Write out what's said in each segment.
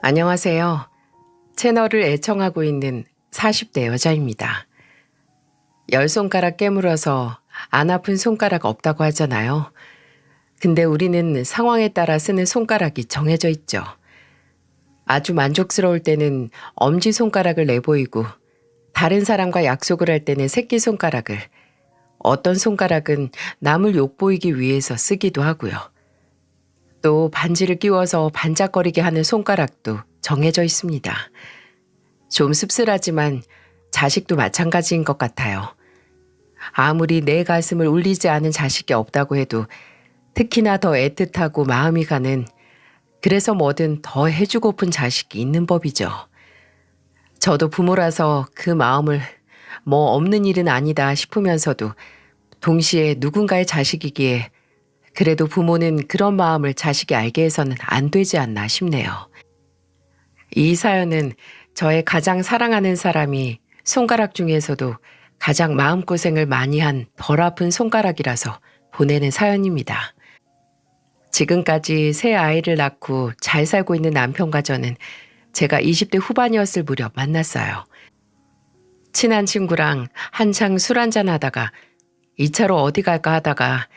안녕하세요. 채널을 애청하고 있는 40대 여자입니다. 10손가락 깨물어서 안 아픈 손가락 없다고 하잖아요. 근데 우리는 상황에 따라 쓰는 손가락이 정해져 있죠. 아주 만족스러울 때는 엄지손가락을 내보이고 다른 사람과 약속을 할 때는 새끼손가락을, 어떤 손가락은 남을 욕보이기 위해서 쓰기도 하고요. 또 반지를 끼워서 반짝거리게 하는 손가락도 정해져 있습니다. 좀 씁쓸하지만 자식도 마찬가지인 것 같아요. 아무리 내 가슴을 울리지 않은 자식이 없다고 해도 특히나 더 애틋하고 마음이 가는, 그래서 뭐든 더 해주고픈 자식이 있는 법이죠. 저도 부모라서 그 마음을 뭐 없는 일은 아니다 싶으면서도 동시에 누군가의 자식이기에 그래도 부모는 그런 마음을 자식이 알게 해서는 안 되지 않나 싶네요. 이 사연은 저의 가장 사랑하는 사람이 손가락 중에서도 가장 마음고생을 많이 한 덜 아픈 손가락이라서 보내는 사연입니다. 지금까지 새 아이를 낳고 잘 살고 있는 남편과 저는 제가 20대 후반이었을 무렵 만났어요. 친한 친구랑 한창 술 한잔 하다가 2차로 어디 갈까 하다가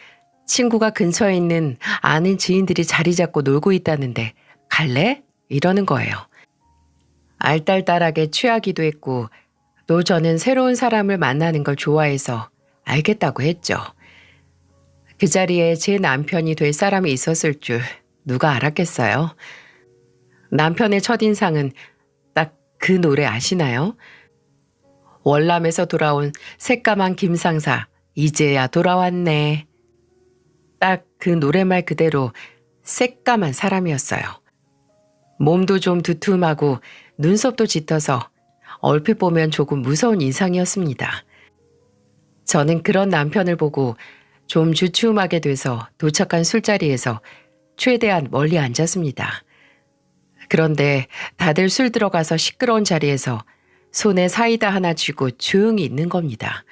친구가 근처에 있는 아는 지인들이 자리 잡고 놀고 있다는데 갈래? 이러는 거예요. 알딸딸하게 취하기도 했고 또 저는 새로운 사람을 만나는 걸 좋아해서 알겠다고 했죠. 그 자리에 제 남편이 될 사람이 있었을 줄 누가 알았겠어요? 남편의 첫인상은 딱 그 노래 아시나요? 월남에서 돌아온 새까만 김상사 이제야 돌아왔네. 딱 그 노래말 그대로 새까만 사람이었어요. 몸도 좀 두툼하고 눈썹도 짙어서 얼핏 보면 조금 무서운 인상이었습니다. 저는 그런 남편을 보고 좀 주춤하게 돼서 도착한 술자리에서 최대한 멀리 앉았습니다. 그런데 다들 술 들어가서 시끄러운 자리에서 손에 사이다 하나 쥐고 조용히 있는 겁니다.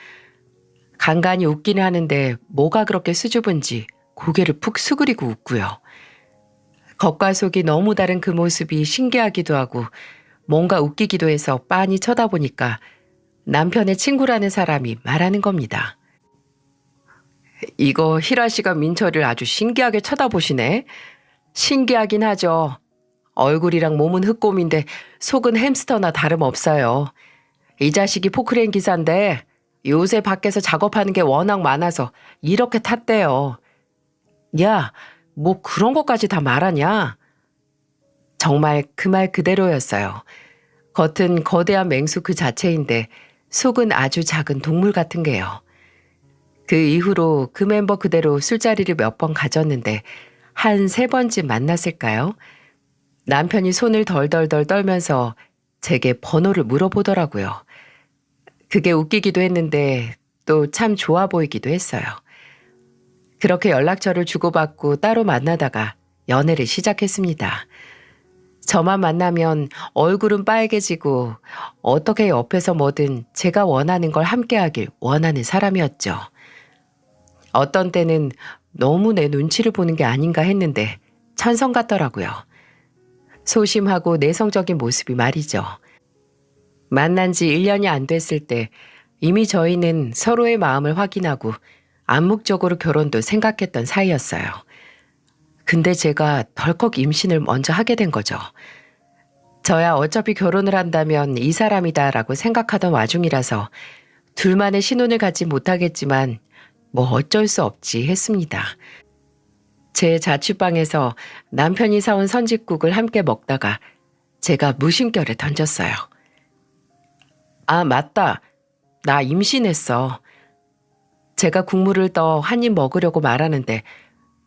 간간히 웃기는 하는데 뭐가 그렇게 수줍은지 고개를 푹 수그리고 웃고요. 겉과 속이 너무 다른 그 모습이 신기하기도 하고 뭔가 웃기기도 해서 빤히 쳐다보니까 남편의 친구라는 사람이 말하는 겁니다. 이거 희라 씨가 민철이를 아주 신기하게 쳐다보시네. 신기하긴 하죠. 얼굴이랑 몸은 흑곰인데 속은 햄스터나 다름없어요. 이 자식이 포크레인 기사인데 요새 밖에서 작업하는 게 워낙 많아서 이렇게 탔대요. 야, 뭐 그런 것까지 다 말하냐? 정말 그 말 그대로였어요. 겉은 거대한 맹수 그 자체인데 속은 아주 작은 동물 같은 게요. 그 이후로 그 멤버 그대로 술자리를 몇 번 가졌는데 한 3번쯤 만났을까요? 남편이 손을 덜덜덜 떨면서 제게 번호를 물어보더라고요. 그게 웃기기도 했는데 또 참 좋아 보이기도 했어요. 그렇게 연락처를 주고받고 따로 만나다가 연애를 시작했습니다. 저만 만나면 얼굴은 빨개지고 어떻게 옆에서 뭐든 제가 원하는 걸 함께하길 원하는 사람이었죠. 어떤 때는 너무 내 눈치를 보는 게 아닌가 했는데 천성 같더라고요. 소심하고 내성적인 모습이 말이죠. 만난 지 1년이 안 됐을 때 이미 저희는 서로의 마음을 확인하고 암묵적으로 결혼도 생각했던 사이였어요. 근데 제가 덜컥 임신을 먼저 하게 된 거죠. 저야 어차피 결혼을 한다면 이 사람이다라고 생각하던 와중이라서 둘만의 신혼을 갖지 못하겠지만 뭐 어쩔 수 없지 했습니다. 제 자취방에서 남편이 사온 선짓국을 함께 먹다가 제가 무심결에 던졌어요. 아, 맞다. 나 임신했어. 제가 국물을 떠 한 입 먹으려고 말하는데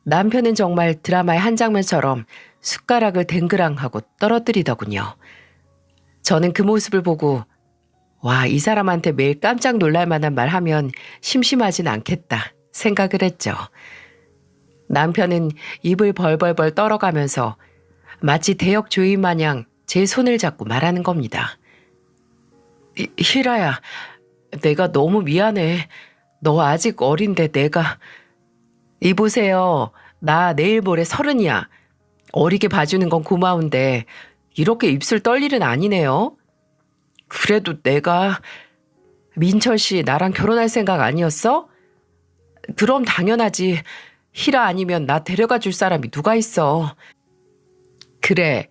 남편은 정말 드라마의 한 장면처럼 숟가락을 댕그랑 하고 떨어뜨리더군요. 저는 그 모습을 보고 와, 이 사람한테 매일 깜짝 놀랄 만한 말 하면 심심하진 않겠다 생각을 했죠. 남편은 입을 벌벌벌 떨어가면서 마치 대역 조인 마냥 제 손을 잡고 말하는 겁니다. 희라야, 내가 너무 미안해. 너 아직 어린데 내가... 이보세요. 나 내일 모레 30이야. 어리게 봐주는 건 고마운데 이렇게 입술 떨 일은 아니네요. 그래도 내가 민철 씨 나랑 결혼할 생각 아니었어? 그럼 당연하지. 희라 아니면 나 데려가 줄 사람이 누가 있어. 그래.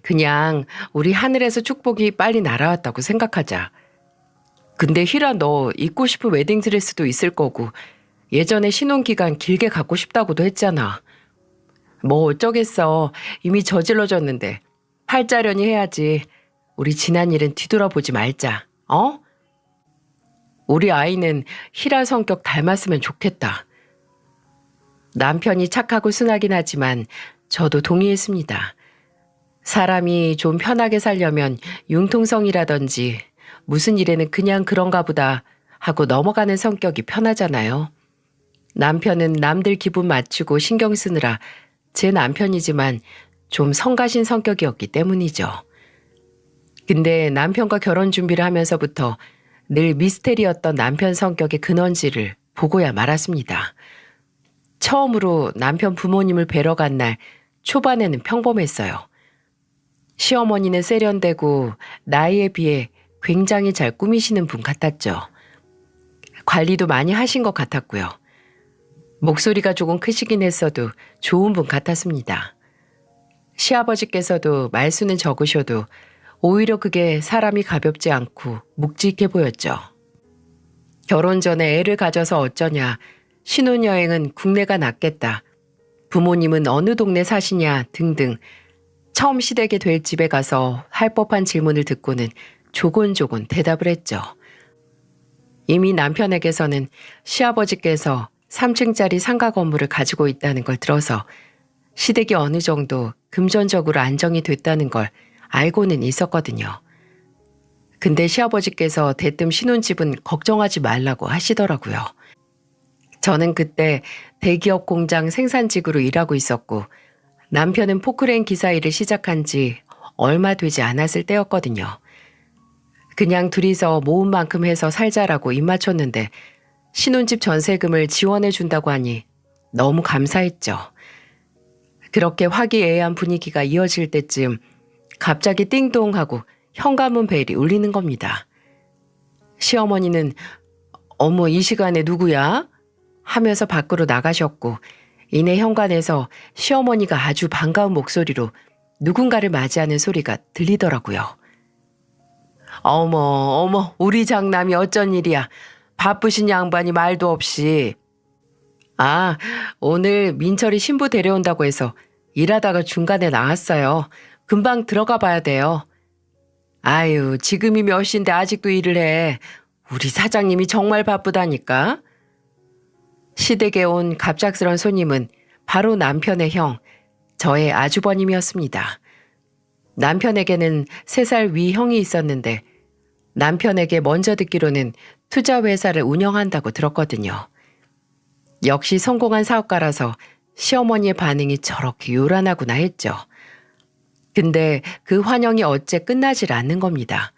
그냥 우리 하늘에서 축복이 빨리 날아왔다고 생각하자. 근데 희라 너 입고 싶은 웨딩드레스도 있을 거고 예전에 신혼기간 길게 갖고 싶다고도 했잖아. 뭐 어쩌겠어. 이미 저질러졌는데 팔자련이 해야지. 우리 지난 일은 뒤돌아보지 말자. 어? 우리 아이는 희라 성격 닮았으면 좋겠다. 남편이 착하고 순하긴 하지만 저도 동의했습니다. 사람이 좀 편하게 살려면 융통성이라든지 무슨 일에는 그냥 그런가 보다 하고 넘어가는 성격이 편하잖아요. 남편은 남들 기분 맞추고 신경 쓰느라 제 남편이지만 좀 성가신 성격이었기 때문이죠. 근데 남편과 결혼 준비를 하면서부터 늘 미스테리였던 남편 성격의 근원지를 보고야 말았습니다. 처음으로 남편 부모님을 뵈러 간 날 초반에는 평범했어요. 시어머니는 세련되고 나이에 비해 굉장히 잘 꾸미시는 분 같았죠. 관리도 많이 하신 것 같았고요. 목소리가 조금 크시긴 했어도 좋은 분 같았습니다. 시아버지께서도 말수는 적으셔도 오히려 그게 사람이 가볍지 않고 묵직해 보였죠. 결혼 전에 애를 가져서 어쩌냐, 신혼여행은 국내가 낫겠다, 부모님은 어느 동네 사시냐 등등 처음 시댁에 될 집에 가서 할 법한 질문을 듣고는 조곤조곤 대답을 했죠. 이미 남편에게서는 시아버지께서 3층짜리 상가 건물을 가지고 있다는 걸 들어서 시댁이 어느 정도 금전적으로 안정이 됐다는 걸 알고는 있었거든요. 근데 시아버지께서 대뜸 신혼집은 걱정하지 말라고 하시더라고요. 저는 그때 대기업 공장 생산직으로 일하고 있었고 남편은 포크레인 기사 일을 시작한 지 얼마 되지 않았을 때였거든요. 그냥 둘이서 모은 만큼 해서 살자라고 입 맞췄는데 신혼집 전세금을 지원해 준다고 하니 너무 감사했죠. 그렇게 화기애애한 분위기가 이어질 때쯤 갑자기 띵동하고 현관문 벨이 울리는 겁니다. 시어머니는 어머 이 시간에 누구야? 하면서 밖으로 나가셨고 이내 현관에서 시어머니가 아주 반가운 목소리로 누군가를 맞이하는 소리가 들리더라고요. 어머 우리 장남이 어쩐 일이야. 바쁘신 양반이 말도 없이. 아, 오늘 민철이 신부 데려온다고 해서 일하다가 중간에 나왔어요. 금방 들어가 봐야 돼요. 아유, 지금이 몇 시인데 아직도 일을 해. 우리 사장님이 정말 바쁘다니까. 시댁에 온 갑작스런 손님은 바로 남편의 형, 저의 아주버님이었습니다. 남편에게는 3살 위 형이 있었는데 남편에게 먼저 듣기로는 투자회사를 운영한다고 들었거든요. 역시 성공한 사업가라서 시어머니의 반응이 저렇게 요란하구나 했죠. 근데 그 환영이 어째 끝나질 않는 겁니다.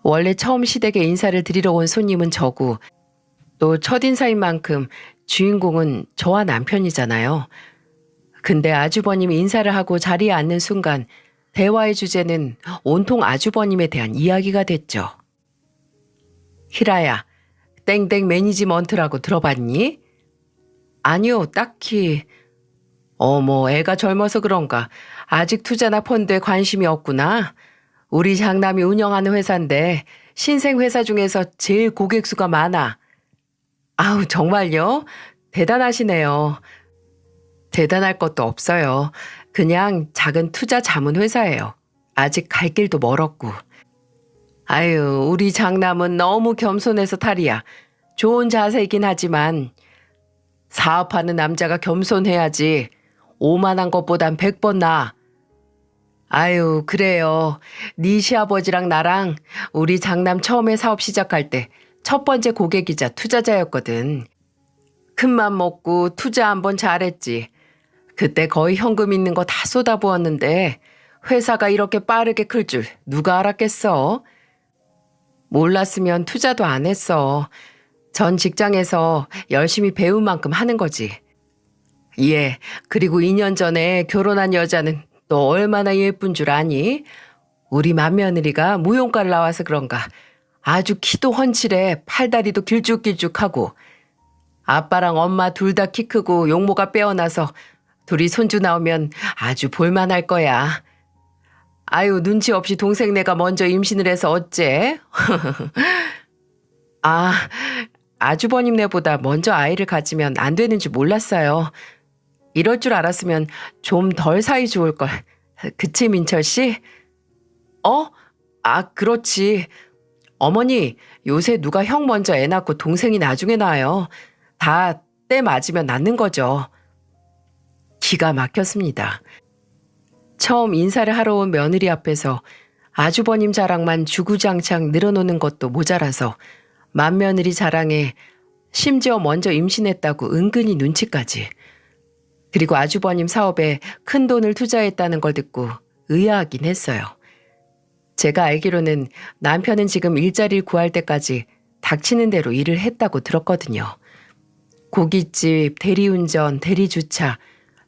원래 처음 시댁에 인사를 드리러 온 손님은 저고 또 첫인사인 만큼 주인공은 저와 남편이잖아요. 근데 아주버님이 인사를 하고 자리에 앉는 순간 대화의 주제는 온통 아주버님에 대한 이야기가 됐죠. 희라야, 땡땡 매니지먼트라고 들어봤니? 아니요, 딱히. 어머, 애가 젊어서 그런가. 아직 투자나 펀드에 관심이 없구나. 우리 장남이 운영하는 회사인데 신생 회사 중에서 제일 고객 수가 많아. 아우, 정말요? 대단하시네요. 대단할 것도 없어요. 그냥 작은 투자 자문 회사예요. 아직 갈 길도 멀었고. 아유, 우리 장남은 너무 겸손해서 탈이야. 좋은 자세이긴 하지만 사업하는 남자가 겸손해야지. 오만한 것보단 100번 나아. 아유, 그래요. 네 시아버지랑 나랑 우리 장남 처음에 사업 시작할 때 첫 번째 고객이자 투자자였거든. 큰맘 먹고 투자 한번 잘했지. 그때 거의 현금 있는 거 다 쏟아부었는데 회사가 이렇게 빠르게 클 줄 누가 알았겠어? 몰랐으면 투자도 안 했어. 전 직장에서 열심히 배운 만큼 하는 거지. 예, 그리고 2년 전에 결혼한 여자는 너 얼마나 예쁜 줄 아니? 우리 맏며느리가 무용과를 나와서 그런가 아주 키도 훤칠해 팔다리도 길쭉길쭉하고 아빠랑 엄마 둘 다 키 크고 용모가 빼어나서 둘이 손주 나오면 아주 볼만할 거야. 아유, 눈치 없이 동생네가 먼저 임신을 해서 어째? 아, 아주버님네보다 먼저 아이를 가지면 안 되는 줄 몰랐어요. 이럴 줄 알았으면 좀 덜 사이 좋을 걸. 그치, 민철 씨? 그렇지. 어머니, 요새 누가 형 먼저 애 낳고 동생이 나중에 낳아요. 다 때 맞으면 낳는 거죠. 기가 막혔습니다. 처음 인사를 하러 온 며느리 앞에서 아주버님 자랑만 주구장창 늘어놓는 것도 모자라서 맏며느리 자랑에 심지어 먼저 임신했다고 은근히 눈치까지. 그리고 아주버님 사업에 큰 돈을 투자했다는 걸 듣고 의아하긴 했어요. 제가 알기로는 남편은 지금 일자리를 구할 때까지 닥치는 대로 일을 했다고 들었거든요. 고깃집, 대리운전, 대리주차,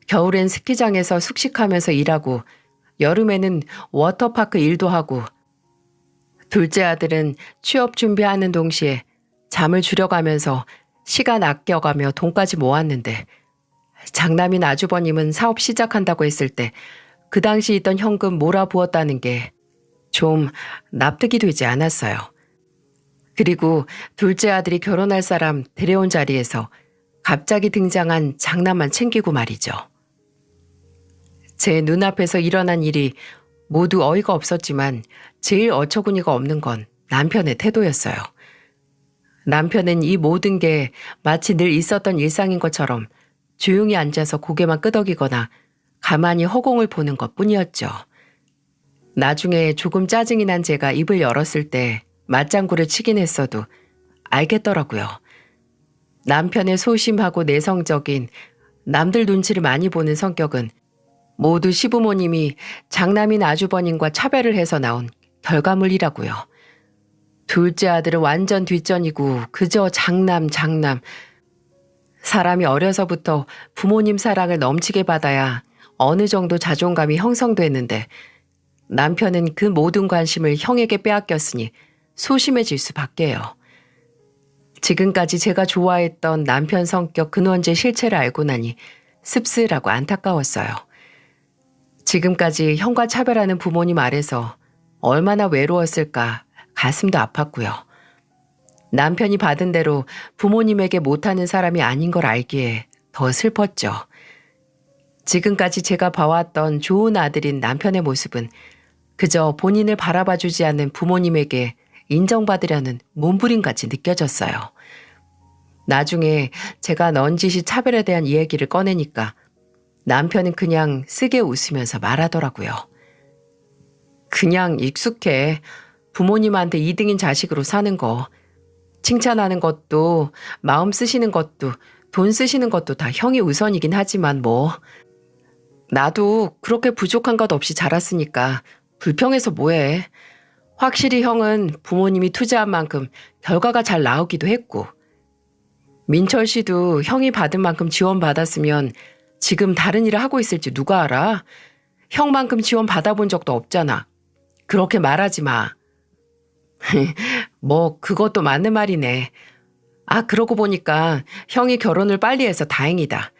겨울엔 스키장에서 숙식하면서 일하고 여름에는 워터파크 일도 하고 둘째 아들은 취업 준비하는 동시에 잠을 줄여가면서 시간 아껴가며 돈까지 모았는데 장남인 아주버님은 사업 시작한다고 했을 때 그 당시 있던 현금 몰아부었다는 게 좀 납득이 되지 않았어요. 그리고 둘째 아들이 결혼할 사람 데려온 자리에서 갑자기 등장한 장남만 챙기고 말이죠. 제 눈앞에서 일어난 일이 모두 어이가 없었지만 제일 어처구니가 없는 건 남편의 태도였어요. 남편은 이 모든 게 마치 늘 있었던 일상인 것처럼 조용히 앉아서 고개만 끄덕이거나 가만히 허공을 보는 것뿐이었죠. 나중에 조금 짜증이 난 제가 입을 열었을 때 맞장구를 치긴 했어도 알겠더라고요. 남편의 소심하고 내성적인 남들 눈치를 많이 보는 성격은 모두 시부모님이 장남인 아주버님과 차별을 해서 나온 결과물이라고요. 둘째 아들은 완전 뒷전이고 그저 장남. 사람이 어려서부터 부모님 사랑을 넘치게 받아야 어느 정도 자존감이 형성됐는데 남편은 그 모든 관심을 형에게 빼앗겼으니 소심해질 수밖에요. 지금까지 제가 좋아했던 남편 성격 근원제 실체를 알고 나니 씁쓸하고 안타까웠어요. 지금까지 형과 차별하는 부모님 아래서 얼마나 외로웠을까 가슴도 아팠고요. 남편이 받은 대로 부모님에게 못하는 사람이 아닌 걸 알기에 더 슬펐죠. 지금까지 제가 봐왔던 좋은 아들인 남편의 모습은 그저 본인을 바라봐주지 않는 부모님에게 인정받으려는 몸부림같이 느껴졌어요. 나중에 제가 넌지시 차별에 대한 이야기를 꺼내니까 남편은 그냥 쓰게 웃으면서 말하더라고요. 그냥 익숙해. 부모님한테 2등인 자식으로 사는 거. 칭찬하는 것도 마음 쓰시는 것도 돈 쓰시는 것도 다 형이 우선이긴 하지만 뭐. 나도 그렇게 부족한 것 없이 자랐으니까 불평해서 뭐해. 확실히 형은 부모님이 투자한 만큼 결과가 잘 나오기도 했고 민철 씨도 형이 받은 만큼 지원받았으면 지금 다른 일을 하고 있을지 누가 알아? 형만큼 지원 받아본 적도 없잖아. 그렇게 말하지 마. 뭐 그것도 맞는 말이네. 그러고 보니까 형이 결혼을 빨리 해서 다행이다.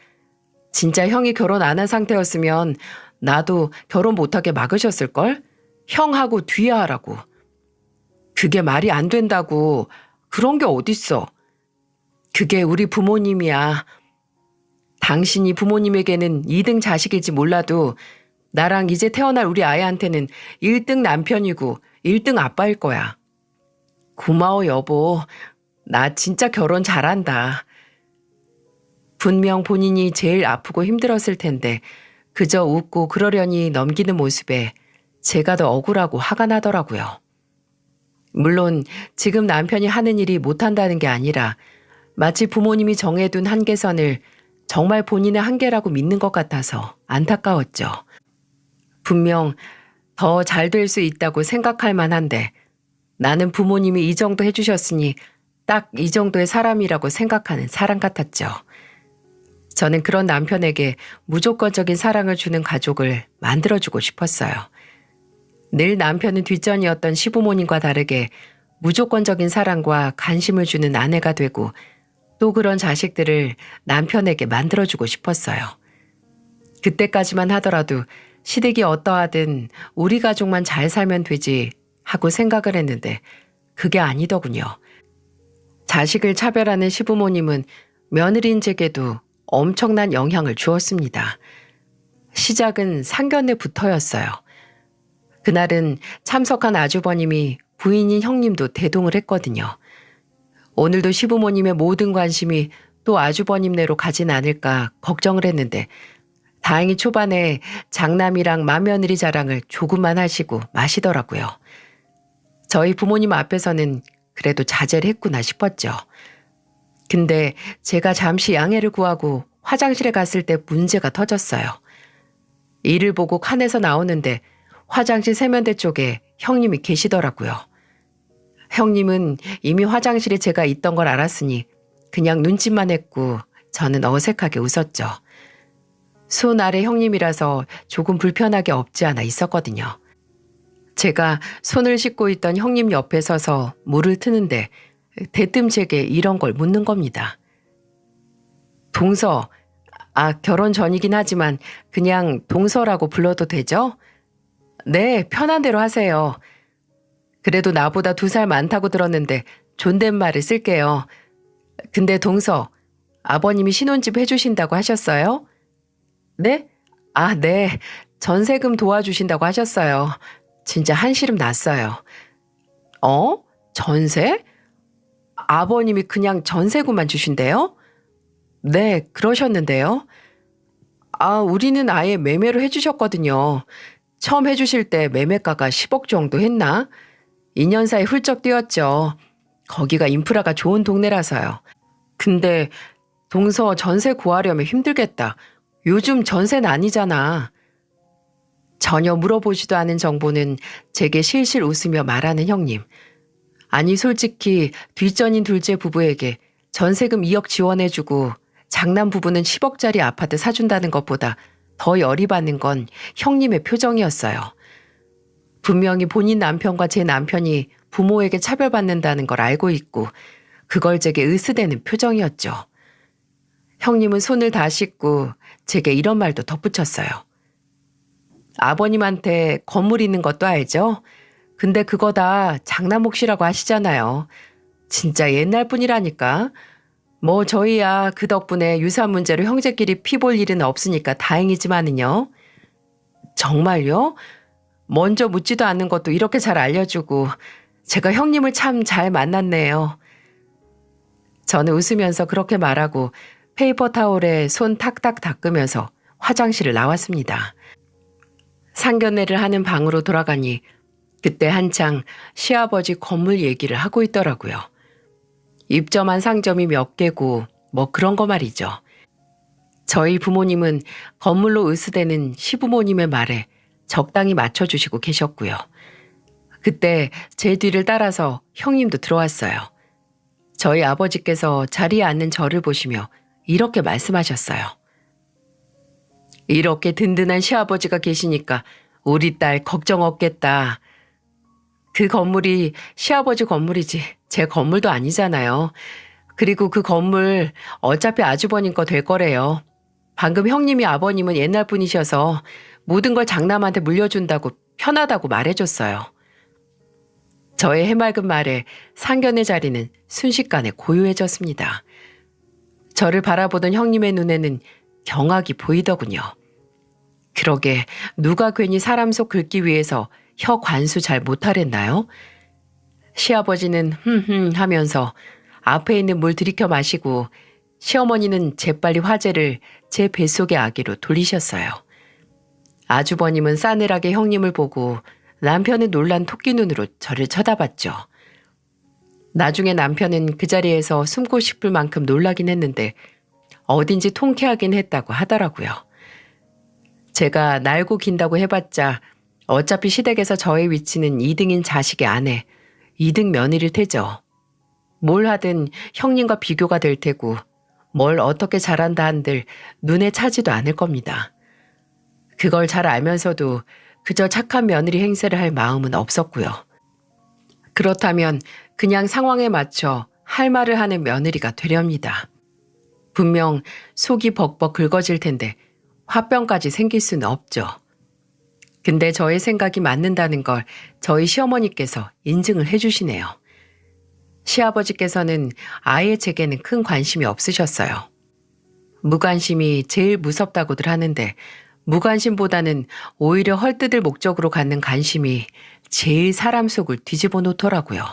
진짜 형이 결혼 안 한 상태였으면 나도 결혼 못하게 막으셨을걸? 형하고 뒤에 하라고. 그게 말이 안 된다고. 그런 게 어딨어. 그게 우리 부모님이야. 당신이 부모님에게는 2등 자식일지 몰라도 나랑 이제 태어날 우리 아이한테는 1등 남편이고 1등 아빠일 거야. 고마워 여보. 나 진짜 결혼 잘한다. 분명 본인이 제일 아프고 힘들었을 텐데 그저 웃고 그러려니 넘기는 모습에 제가 더 억울하고 화가 나더라고요. 물론 지금 남편이 하는 일이 못한다는 게 아니라 마치 부모님이 정해둔 한계선을 정말 본인의 한계라고 믿는 것 같아서 안타까웠죠. 분명 더 잘 될 수 있다고 생각할 만한데 나는 부모님이 이 정도 해주셨으니 딱 이 정도의 사람이라고 생각하는 사람 같았죠. 저는 그런 남편에게 무조건적인 사랑을 주는 가족을 만들어주고 싶었어요. 늘 남편은 뒷전이었던 시부모님과 다르게 무조건적인 사랑과 관심을 주는 아내가 되고 또 그런 자식들을 남편에게 만들어주고 싶었어요. 그때까지만 하더라도 시댁이 어떠하든 우리 가족만 잘 살면 되지 하고 생각을 했는데 그게 아니더군요. 자식을 차별하는 시부모님은 며느리인제게도 엄청난 영향을 주었습니다. 시작은 상견례부터였어요. 그날은 참석한 아주버님이 부인인 형님도 대동을 했거든요. 오늘도 시부모님의 모든 관심이 또 아주버님네로 가진 않을까 걱정을 했는데 다행히 초반에 장남이랑 맏며느리 자랑을 조금만 하시고 마시더라고요. 저희 부모님 앞에서는 그래도 자제를 했구나 싶었죠. 근데 제가 잠시 양해를 구하고 화장실에 갔을 때 문제가 터졌어요. 이를 보고 칸에서 나오는데 화장실 세면대 쪽에 형님이 계시더라고요. 형님은 이미 화장실에 제가 있던 걸 알았으니 그냥 눈짓만 했고 저는 어색하게 웃었죠. 손 아래 형님이라서 조금 불편하게 없지 않아 있었거든요. 제가 손을 씻고 있던 형님 옆에 서서 물을 트는데 대뜸 제게 이런 걸 묻는 겁니다. 동서, 결혼 전이긴 하지만 그냥 동서라고 불러도 되죠? 네, 편한 대로 하세요. 그래도 나보다 2살 많다고 들었는데 존댓말을 쓸게요. 근데 동서, 아버님이 신혼집 해주신다고 하셨어요? 네? 네. 전세금 도와주신다고 하셨어요. 진짜 한시름 났어요. 전세? 아버님이 그냥 전세금만 주신대요? 네, 그러셨는데요. 우리는 아예 매매로 해주셨거든요. 처음 해주실 때 매매가가 10억 정도 했나? 2년 사이 훌쩍 뛰었죠. 거기가 인프라가 좋은 동네라서요. 근데 동서 전세 구하려면 힘들겠다. 요즘 전세는 아니잖아. 전혀 물어보지도 않은 정보는 제게 실실 웃으며 말하는 형님. 아니 솔직히 뒷전인 둘째 부부에게 전세금 2억 지원해주고 장남 부부는 10억짜리 아파트 사준다는 것보다 더 열이 받는 건 형님의 표정이었어요. 분명히 본인 남편과 제 남편이 부모에게 차별받는다는 걸 알고 있고 그걸 제게 으스대는 표정이었죠. 형님은 손을 다 씻고 제게 이런 말도 덧붙였어요. 아버님한테 건물 있는 것도 알죠? 근데 그거 다 장남 몫이라고 하시잖아요. 진짜 옛날 분이라니까. 뭐 저희야 그 덕분에 유산 문제로 형제끼리 피 볼 일은 없으니까 다행이지만은요. 정말요? 먼저 묻지도 않는 것도 이렇게 잘 알려주고 제가 형님을 참 잘 만났네요. 저는 웃으면서 그렇게 말하고 페이퍼 타올에 손 탁탁 닦으면서 화장실을 나왔습니다. 상견례를 하는 방으로 돌아가니 그때 한창 시아버지 건물 얘기를 하고 있더라고요. 입점한 상점이 몇 개고 뭐 그런 거 말이죠. 저희 부모님은 건물로 으스대는 시부모님의 말에 적당히 맞춰주시고 계셨고요. 그때 제 뒤를 따라서 형님도 들어왔어요. 저희 아버지께서 자리에 앉는 저를 보시며 이렇게 말씀하셨어요. 이렇게 든든한 시아버지가 계시니까 우리 딸 걱정 없겠다. 그 건물이 시아버지 건물이지 제 건물도 아니잖아요. 그리고 그 건물 어차피 아주버님 거 될 거래요. 방금 형님이 아버님은 옛날 분이셔서 모든 걸 장남한테 물려준다고 편하다고 말해줬어요. 저의 해맑은 말에 상견례 자리는 순식간에 고요해졌습니다. 저를 바라보던 형님의 눈에는 경악이 보이더군요. 그러게 누가 괜히 사람 속 긁기 위해서 혀 관수 잘 못하랬나요? 시아버지는 하면서 앞에 있는 물 들이켜 마시고 시어머니는 재빨리 화제를 제 뱃속의 아기로 돌리셨어요. 아주버님은 싸늘하게 형님을 보고 남편은 놀란 토끼 눈으로 저를 쳐다봤죠. 나중에 남편은 그 자리에서 숨고 싶을 만큼 놀라긴 했는데 어딘지 통쾌하긴 했다고 하더라고요. 제가 날고 긴다고 해봤자 어차피 시댁에서 저의 위치는 2등인 자식의 아내, 2등 며느리일 테죠. 뭘 하든 형님과 비교가 될 테고 뭘 어떻게 잘한다 한들 눈에 차지도 않을 겁니다. 그걸 잘 알면서도 그저 착한 며느리 행세를 할 마음은 없었고요. 그렇다면 그냥 상황에 맞춰 할 말을 하는 며느리가 되렵니다. 분명 속이 벅벅 긁어질 텐데 화병까지 생길 수는 없죠. 근데 저의 생각이 맞는다는 걸 저희 시어머니께서 인증을 해주시네요. 시아버지께서는 아예 제게는 큰 관심이 없으셨어요. 무관심이 제일 무섭다고들 하는데 무관심보다는 오히려 헐뜯을 목적으로 갖는 관심이 제일 사람 속을 뒤집어 놓더라고요.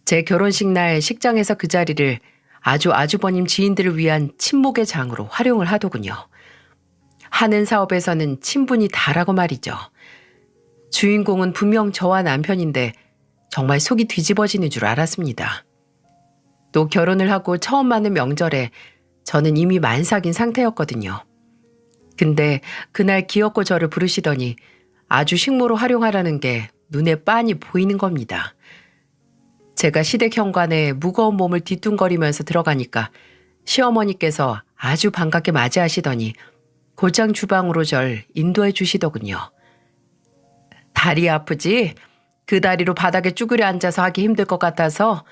제 결혼식 날 식장에서 그 자리를 아주버님 지인들을 위한 친목의 장으로 활용을 하더군요. 하는 사업에서는 친분이 다라고 말이죠. 주인공은 분명 저와 남편인데 정말 속이 뒤집어지는 줄 알았습니다. 또 결혼을 하고 처음 맞는 명절에 저는 이미 만삭인 상태였거든요. 근데 그날 기어코 저를 부르시더니 아주 식모로 활용하라는 게 눈에 빤히 보이는 겁니다. 제가 시댁 현관에 무거운 몸을 뒤뚱거리면서 들어가니까 시어머니께서 아주 반갑게 맞이하시더니 곧장 주방으로 절 인도해 주시더군요. 다리 아프지? 그 다리로 바닥에 쭈그려 앉아서 하기 힘들 것 같아서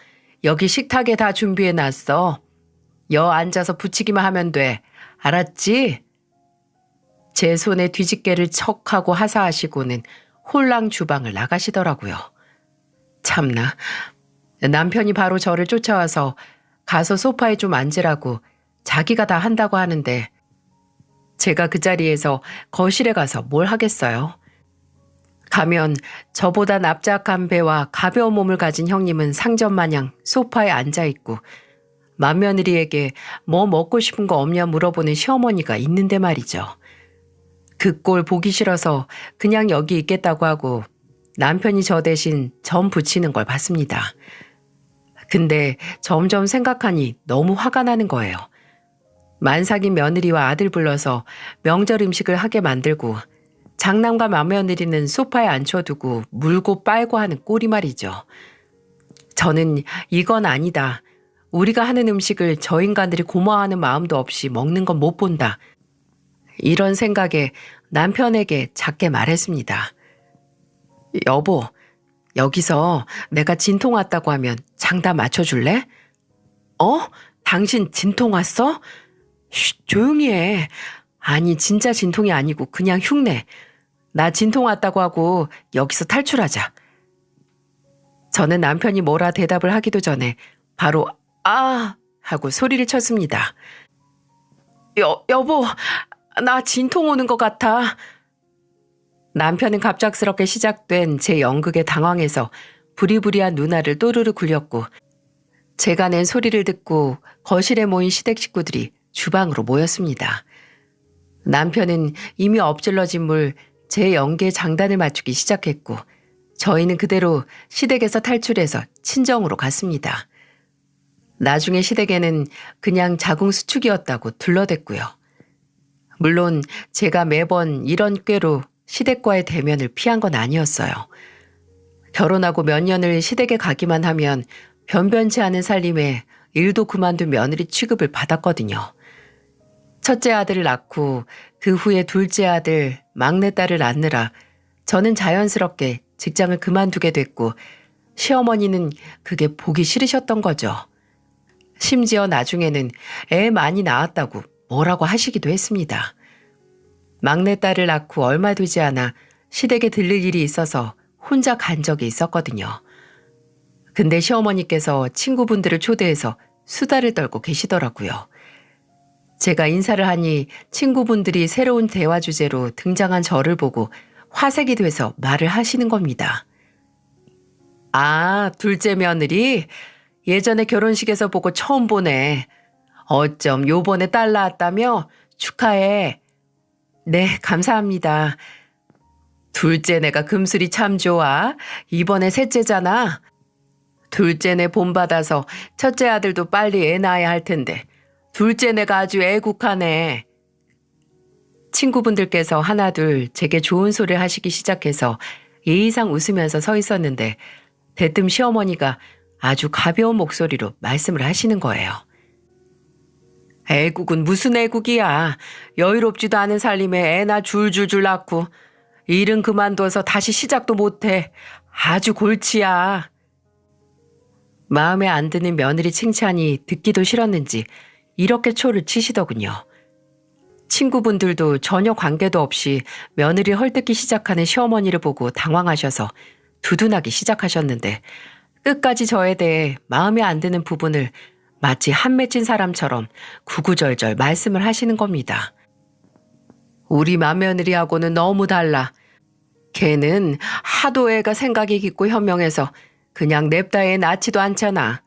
여기 식탁에 다 준비해 놨어. 여 앉아서 붙이기만 하면 돼. 알았지? 제 손에 뒤집개를 척하고 하사하시고는 홀랑 주방을 나가시더라고요. 참나, 남편이 바로 저를 쫓아와서 가서 소파에 좀 앉으라고 자기가 다 한다고 하는데 제가 그 자리에서 거실에 가서 뭘 하겠어요? 가면 저보다 납작한 배와 가벼운 몸을 가진 형님은 상전마냥 소파에 앉아있고 맏며느리에게 뭐 먹고 싶은 거 없냐 물어보는 시어머니가 있는데 말이죠. 그 꼴 보기 싫어서 그냥 여기 있겠다고 하고 남편이 저 대신 점 붙이는 걸 봤습니다. 근데 점점 생각하니 너무 화가 나는 거예요. 만삭인 며느리와 아들 불러서 명절 음식을 하게 만들고 장남과 맏며느리는 소파에 앉혀두고 물고 빨고 하는 꼴이 말이죠. 저는 이건 아니다. 우리가 하는 음식을 저 인간들이 고마워하는 마음도 없이 먹는 건 못 본다. 이런 생각에 남편에게 작게 말했습니다. 여보, 여기서 내가 진통 왔다고 하면 장다 맞춰줄래? 당신 진통 왔어? 쉿, 조용히 해. 아니, 진짜 진통이 아니고 그냥 흉내. 나 진통 왔다고 하고 여기서 탈출하자. 저는 남편이 뭐라 대답을 하기도 전에 바로 아! 하고 소리를 쳤습니다. 여보, 나 진통 오는 것 같아. 남편은 갑작스럽게 시작된 제 연극에 당황해서 부리부리한 누나를 또르르 굴렸고 제가 낸 소리를 듣고 거실에 모인 시댁 식구들이 주방으로 모였습니다. 남편은 이미 엎질러진 물 제 연기에 장단을 맞추기 시작했고 저희는 그대로 시댁에서 탈출해서 친정으로 갔습니다. 나중에 시댁에는 그냥 자궁 수축이었다고 둘러댔고요. 물론 제가 매번 이런 꾀로 시댁과의 대면을 피한 건 아니었어요. 결혼하고 몇 년을 시댁에 가기만 하면 변변치 않은 살림에 일도 그만둔 며느리 취급을 받았거든요. 첫째 아들을 낳고 그 후에 둘째 아들, 막내딸을 낳느라 저는 자연스럽게 직장을 그만두게 됐고 시어머니는 그게 보기 싫으셨던 거죠. 심지어 나중에는 애 많이 낳았다고 뭐라고 하시기도 했습니다. 막내딸을 낳고 얼마 되지 않아 시댁에 들릴 일이 있어서 혼자 간 적이 있었거든요. 근데 시어머니께서 친구분들을 초대해서 수다를 떨고 계시더라고요. 제가 인사를 하니 친구분들이 새로운 대화 주제로 등장한 저를 보고 화색이 돼서 말을 하시는 겁니다. 아, 둘째 며느리? 예전에 결혼식에서 보고 처음 보네. 어쩜 요번에 딸 낳았다며? 축하해. 네, 감사합니다. 둘째네가 금술이 참 좋아. 이번에 셋째잖아. 둘째네 본받아서 첫째 아들도 빨리 애 낳아야 할 텐데 둘째네가 아주 애국하네. 친구분들께서 하나둘 제게 좋은 소리를 하시기 시작해서 예의상 웃으면서 서 있었는데 대뜸 시어머니가 아주 가벼운 목소리로 말씀을 하시는 거예요. 애국은 무슨 애국이야. 여유롭지도 않은 살림에 애나 줄줄줄 낳고 일은 그만둬서 다시 시작도 못해. 아주 골치야. 마음에 안 드는 며느리 칭찬이 듣기도 싫었는지 이렇게 초를 치시더군요. 친구분들도 전혀 관계도 없이 며느리 헐뜯기 시작하는 시어머니를 보고 당황하셔서 두둔하기 시작하셨는데 끝까지 저에 대해 마음에 안 드는 부분을 마치 한 맺힌 사람처럼 구구절절 말씀을 하시는 겁니다. 우리 맏며느리하고는 너무 달라. 걔는 하도 애가 생각이 깊고 현명해서 그냥 냅다 애 낳지도 않잖아.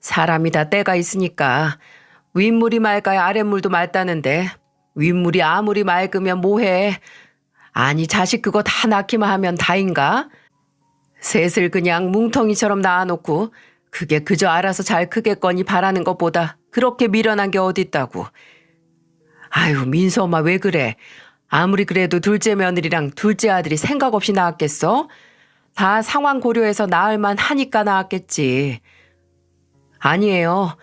사람이 다 때가 있으니까 윗물이 맑아야 아랫물도 맑다는데 윗물이 아무리 맑으면 뭐해. 아니 자식 그거 다 낳기만 하면 다인가? 셋을 그냥 뭉텅이처럼 낳아놓고 그게 그저 알아서 잘 크겠거니 바라는 것보다 그렇게 미련한 게 어딨다고. 아유 민수 엄마 왜 그래. 아무리 그래도 둘째 며느리랑 둘째 아들이 생각 없이 낳았겠어? 다 상황 고려해서 낳을만 하니까 낳았겠지. 아니에요.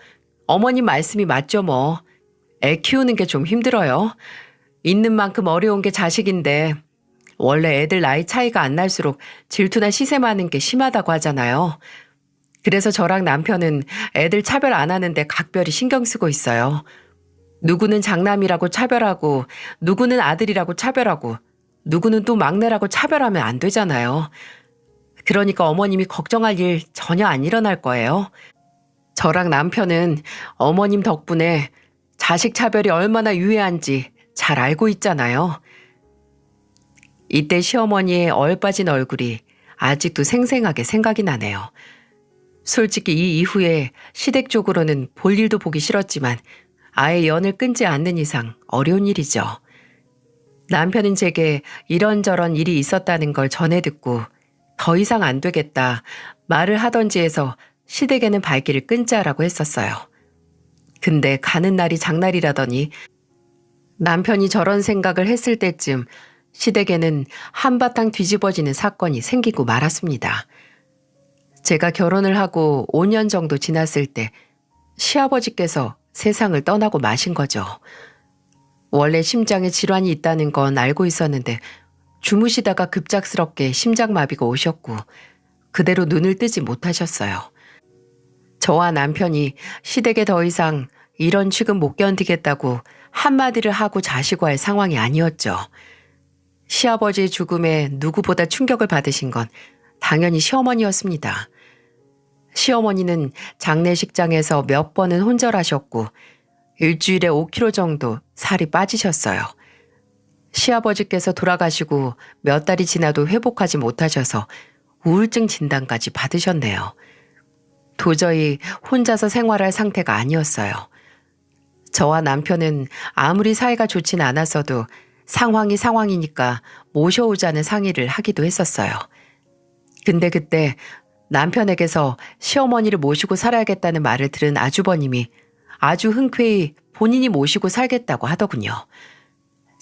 어머님 말씀이 맞죠 뭐. 애 키우는 게 좀 힘들어요. 있는 만큼 어려운 게 자식인데 원래 애들 나이 차이가 안 날수록 질투나 시세 많은 게 심하다고 하잖아요. 그래서 저랑 남편은 애들 차별 안 하는데 각별히 신경 쓰고 있어요. 누구는 장남이라고 차별하고 누구는 아들이라고 차별하고 누구는 또 막내라고 차별하면 안 되잖아요. 그러니까 어머님이 걱정할 일 전혀 안 일어날 거예요. 저랑 남편은 어머님 덕분에 자식 차별이 얼마나 유해한지 잘 알고 있잖아요. 이때 시어머니의 얼빠진 얼굴이 아직도 생생하게 생각이 나네요. 솔직히 이 이후에 시댁 쪽으로는 볼 일도 보기 싫었지만 아예 연을 끊지 않는 이상 어려운 일이죠. 남편은 제게 이런저런 일이 있었다는 걸 전해 듣고 더 이상 안 되겠다 말을 하던지 해서 시댁에는 발길을 끊자라고 했었어요. 근데 가는 날이 장날이라더니 남편이 저런 생각을 했을 때쯤 시댁에는 한바탕 뒤집어지는 사건이 생기고 말았습니다. 제가 결혼을 하고 5년 정도 지났을 때 시아버지께서 세상을 떠나고 마신 거죠. 원래 심장에 질환이 있다는 건 알고 있었는데 주무시다가 급작스럽게 심장마비가 오셨고 그대로 눈을 뜨지 못하셨어요. 저와 남편이 시댁에 더 이상 이런 취급 못 견디겠다고 한마디를 하고 자시고 할 상황이 아니었죠. 시아버지의 죽음에 누구보다 충격을 받으신 건 당연히 시어머니였습니다. 시어머니는 장례식장에서 몇 번은 혼절하셨고 일주일에 5kg 정도 살이 빠지셨어요. 시아버지께서 돌아가시고 몇 달이 지나도 회복하지 못하셔서 우울증 진단까지 받으셨네요. 도저히 혼자서 생활할 상태가 아니었어요. 저와 남편은 아무리 사이가 좋진 않았어도 상황이 상황이니까 모셔오자는 상의를 하기도 했었어요. 근데 그때 남편에게서 시어머니를 모시고 살아야겠다는 말을 들은 아주버님이 아주 흔쾌히 본인이 모시고 살겠다고 하더군요.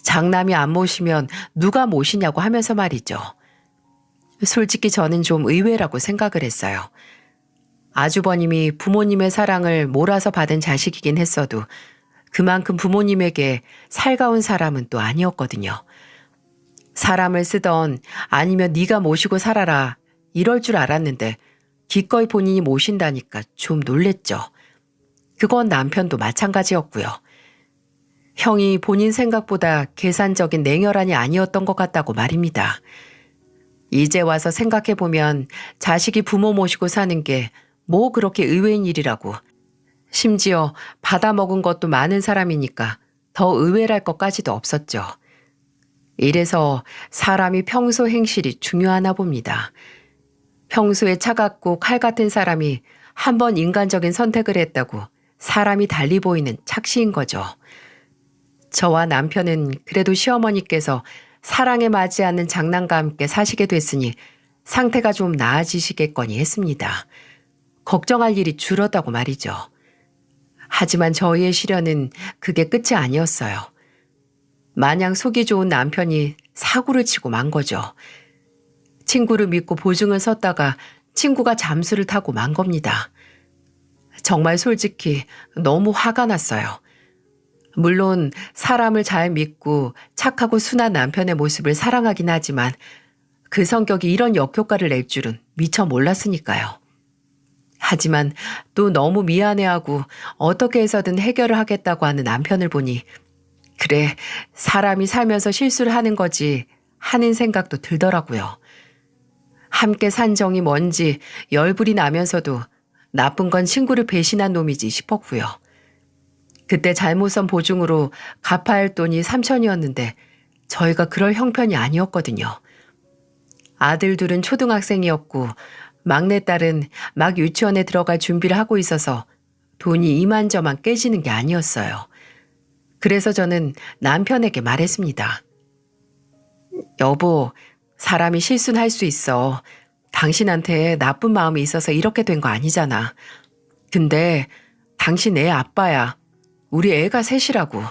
장남이 안 모시면 누가 모시냐고 하면서 말이죠. 솔직히 저는 좀 의외라고 생각을 했어요. 아주버님이 부모님의 사랑을 몰아서 받은 자식이긴 했어도 그만큼 부모님에게 살가운 사람은 또 아니었거든요. 사람을 쓰던 아니면 네가 모시고 살아라 이럴 줄 알았는데 기꺼이 본인이 모신다니까 좀 놀랬죠. 그건 남편도 마찬가지였고요. 형이 본인 생각보다 계산적인 냉혈한이 아니었던 것 같다고 말입니다. 이제 와서 생각해보면 자식이 부모 모시고 사는 게 뭐 그렇게 의외인 일이라고. 심지어 받아먹은 것도 많은 사람이니까 더 의외랄 것까지도 없었죠. 이래서 사람이 평소 행실이 중요하나 봅니다. 평소에 차갑고 칼 같은 사람이 한번 인간적인 선택을 했다고 사람이 달리 보이는 착시인 거죠. 저와 남편은 그래도 시어머니께서 사랑에 맞지 않는 장남과 함께 사시게 됐으니 상태가 좀 나아지시겠거니 했습니다. 걱정할 일이 줄었다고 말이죠. 하지만 저희의 시련은 그게 끝이 아니었어요. 마냥 속이 좋은 남편이 사고를 치고 만 거죠. 친구를 믿고 보증을 섰다가 친구가 잠수를 타고 만 겁니다. 정말 솔직히 너무 화가 났어요. 물론 사람을 잘 믿고 착하고 순한 남편의 모습을 사랑하긴 하지만 그 성격이 이런 역효과를 낼 줄은 미처 몰랐으니까요. 하지만 또 너무 미안해하고 어떻게 해서든 해결을 하겠다고 하는 남편을 보니 그래, 사람이 살면서 실수를 하는 거지 하는 생각도 들더라고요. 함께 산 정이 뭔지 열불이 나면서도 나쁜 건 친구를 배신한 놈이지 싶었고요. 그때 잘못한 보증으로 갚아야 할 돈이 3천이었는데 저희가 그럴 형편이 아니었거든요. 아들 둘은 초등학생이었고 막내딸은 막 유치원에 들어갈 준비를 하고 있어서 돈이 이만저만 깨지는 게 아니었어요. 그래서 저는 남편에게 말했습니다. 여보, 사람이 실수는 할 수 있어. 당신한테 나쁜 마음이 있어서 이렇게 된 거 아니잖아. 근데 당신 애 아빠야. 우리 애가 셋이라고.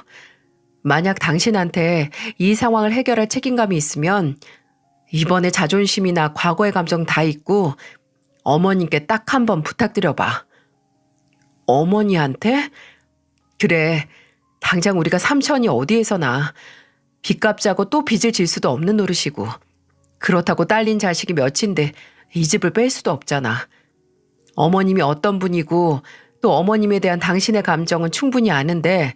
만약 당신한테 이 상황을 해결할 책임감이 있으면 이번에 자존심이나 과거의 감정 다 잊고 어머님께 딱 한 번 부탁드려봐. 어머니한테? 그래, 당장 우리가 삼천이 어디에서 나. 빚 갚자고 또 빚을 질 수도 없는 노릇이고 그렇다고 딸린 자식이 몇인데 이 집을 뺄 수도 없잖아. 어머님이 어떤 분이고 또 어머님에 대한 당신의 감정은 충분히 아는데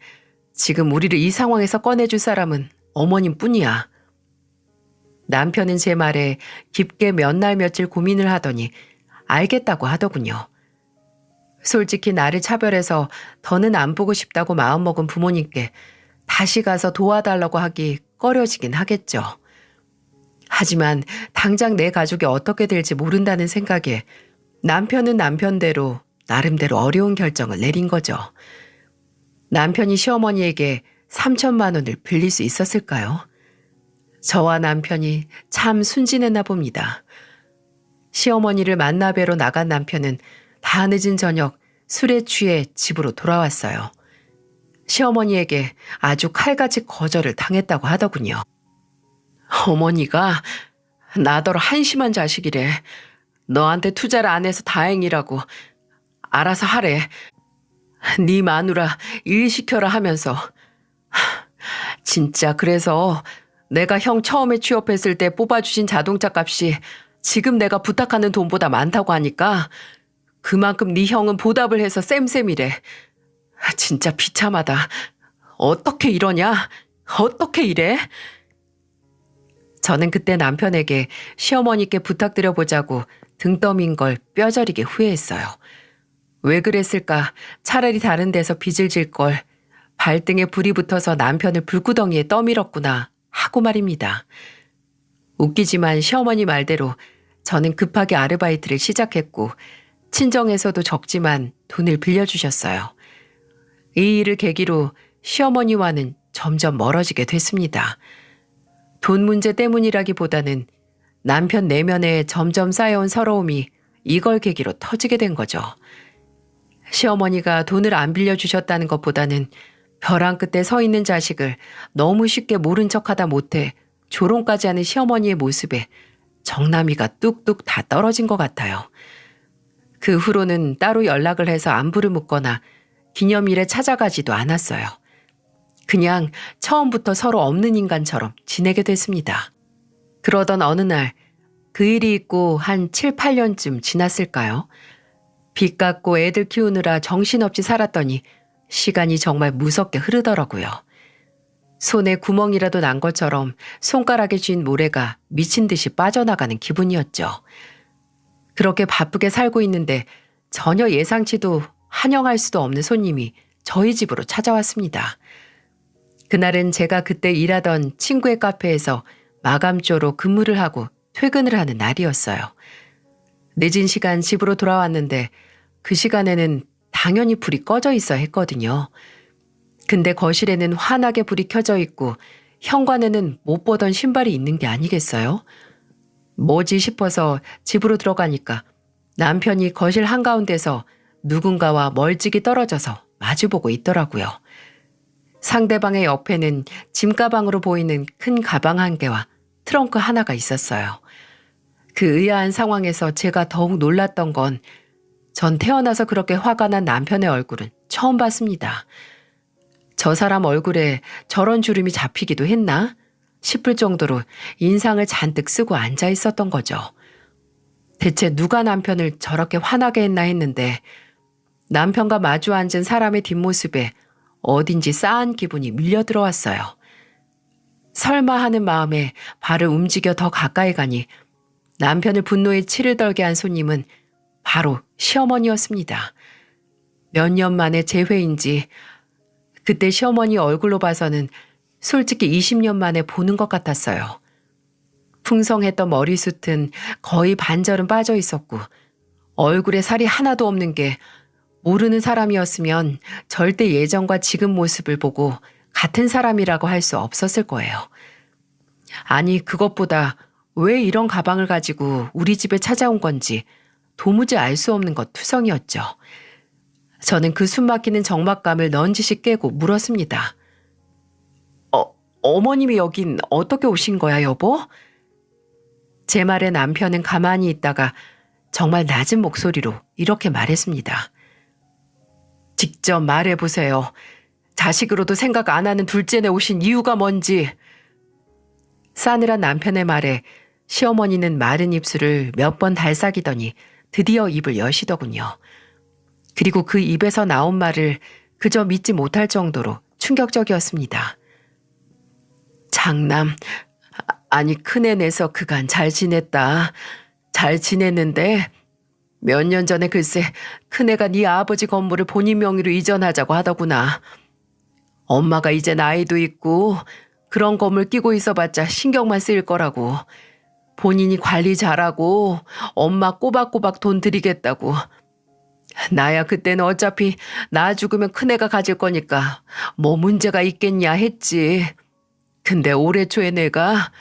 지금 우리를 이 상황에서 꺼내줄 사람은 어머님뿐이야. 남편은 제 말에 깊게 몇 날 며칠 고민을 하더니 알겠다고 하더군요. 솔직히 나를 차별해서 더는 안 보고 싶다고 마음먹은 부모님께 다시 가서 도와달라고 하기 꺼려지긴 하겠죠. 하지만 당장 내 가족이 어떻게 될지 모른다는 생각에 남편은 남편대로 나름대로 어려운 결정을 내린 거죠. 남편이 시어머니에게 3천만 원을 빌릴 수 있었을까요? 저와 남편이 참 순진했나 봅니다. 시어머니를 만나 뵈러 나간 남편은 다 늦은 저녁 술에 취해 집으로 돌아왔어요. 시어머니에게 아주 칼같이 거절을 당했다고 하더군요. 어머니가 나더러 한심한 자식이래. 너한테 투자를 안 해서 다행이라고. 알아서 하래. 네 마누라 일 시켜라 하면서. 진짜 그래서 내가 형 처음에 취업했을 때 뽑아주신 자동차 값이 지금 내가 부탁하는 돈보다 많다고 하니까 그만큼 네 형은 보답을 해서 쌤쌤이래. 진짜 비참하다. 어떻게 이러냐? 어떻게 이래? 저는 그때 남편에게 시어머니께 부탁드려보자고 등 떠민 걸 뼈저리게 후회했어요. 왜 그랬을까? 차라리 다른 데서 빚을 질 걸. 발등에 불이 붙어서 남편을 불구덩이에 떠밀었구나 하고 말입니다. 웃기지만 시어머니 말대로 저는 급하게 아르바이트를 시작했고 친정에서도 적지만 돈을 빌려주셨어요. 이 일을 계기로 시어머니와는 점점 멀어지게 됐습니다. 돈 문제 때문이라기보다는 남편 내면에 점점 쌓여온 서러움이 이걸 계기로 터지게 된 거죠. 시어머니가 돈을 안 빌려주셨다는 것보다는 벼랑 끝에 서 있는 자식을 너무 쉽게 모른 척하다 못해 조롱까지 하는 시어머니의 모습에 정남이가 뚝뚝 다 떨어진 것 같아요. 그 후로는 따로 연락을 해서 안부를 묻거나 기념일에 찾아가지도 않았어요. 그냥 처음부터 서로 없는 인간처럼 지내게 됐습니다. 그러던 어느 날 그 일이 있고 한 7, 8년쯤 지났을까요? 빚 갚고 애들 키우느라 정신없이 살았더니 시간이 정말 무섭게 흐르더라고요. 손에 구멍이라도 난 것처럼 손가락에 쥔 모래가 미친 듯이 빠져나가는 기분이었죠. 그렇게 바쁘게 살고 있는데 전혀 예상치도 한영할 수도 없는 손님이 저희 집으로 찾아왔습니다. 그날은 제가 그때 일하던 친구의 카페에서 마감조로 근무를 하고 퇴근을 하는 날이었어요. 늦은 시간 집으로 돌아왔는데 그 시간에는 당연히 불이 꺼져 있어야 했거든요. 근데 거실에는 환하게 불이 켜져 있고 현관에는 못 보던 신발이 있는 게 아니겠어요? 뭐지 싶어서 집으로 들어가니까 남편이 거실 한가운데서 누군가와 멀찍이 떨어져서 마주보고 있더라고요. 상대방의 옆에는 짐가방으로 보이는 큰 가방 한 개와 트렁크 하나가 있었어요. 그 의아한 상황에서 제가 더욱 놀랐던 건 전 태어나서 그렇게 화가 난 남편의 얼굴은 처음 봤습니다. 저 사람 얼굴에 저런 주름이 잡히기도 했나 싶을 정도로 인상을 잔뜩 쓰고 앉아 있었던 거죠. 대체 누가 남편을 저렇게 화나게 했나 했는데 남편과 마주 앉은 사람의 뒷모습에 어딘지 싸한 기분이 밀려 들어왔어요. 설마 하는 마음에 발을 움직여 더 가까이 가니 남편을 분노에 치를 떨게 한 손님은 바로 시어머니였습니다. 몇 년 만에 재회인지 그때 시어머니 얼굴로 봐서는 솔직히 20년 만에 보는 것 같았어요. 풍성했던 머리숱은 거의 반절은 빠져 있었고 얼굴에 살이 하나도 없는 게 모르는 사람이었으면 절대 예전과 지금 모습을 보고 같은 사람이라고 할 수 없었을 거예요. 아니 그것보다 왜 이런 가방을 가지고 우리 집에 찾아온 건지 도무지 알 수 없는 것 투성이었죠. 저는 그 숨막히는 적막감을 넌지시 깨고 물었습니다. 어머님이 여긴 어떻게 오신 거야, 여보? 제 말에 남편은 가만히 있다가 정말 낮은 목소리로 이렇게 말했습니다. 직접 말해보세요. 자식으로도 생각 안 하는 둘째네 오신 이유가 뭔지. 싸늘한 남편의 말에 시어머니는 마른 입술을 몇 번 달싹이더니 드디어 입을 여시더군요. 그리고 그 입에서 나온 말을 그저 믿지 못할 정도로 충격적이었습니다. 장남, 아니 큰애내서 그간 잘 지냈다. 잘 지냈는데 몇 년 전에 글쎄 큰애가 네 아버지 건물을 본인 명의로 이전하자고 하더구나. 엄마가 이제 나이도 있고 그런 건물 끼고 있어봤자 신경만 쓰일 거라고. 본인이 관리 잘하고 엄마 꼬박꼬박 돈 드리겠다고. 나야 그때는 어차피 나 죽으면 큰애가 가질 거니까 뭐 문제가 있겠냐 했지. 근데 올해 초에 내가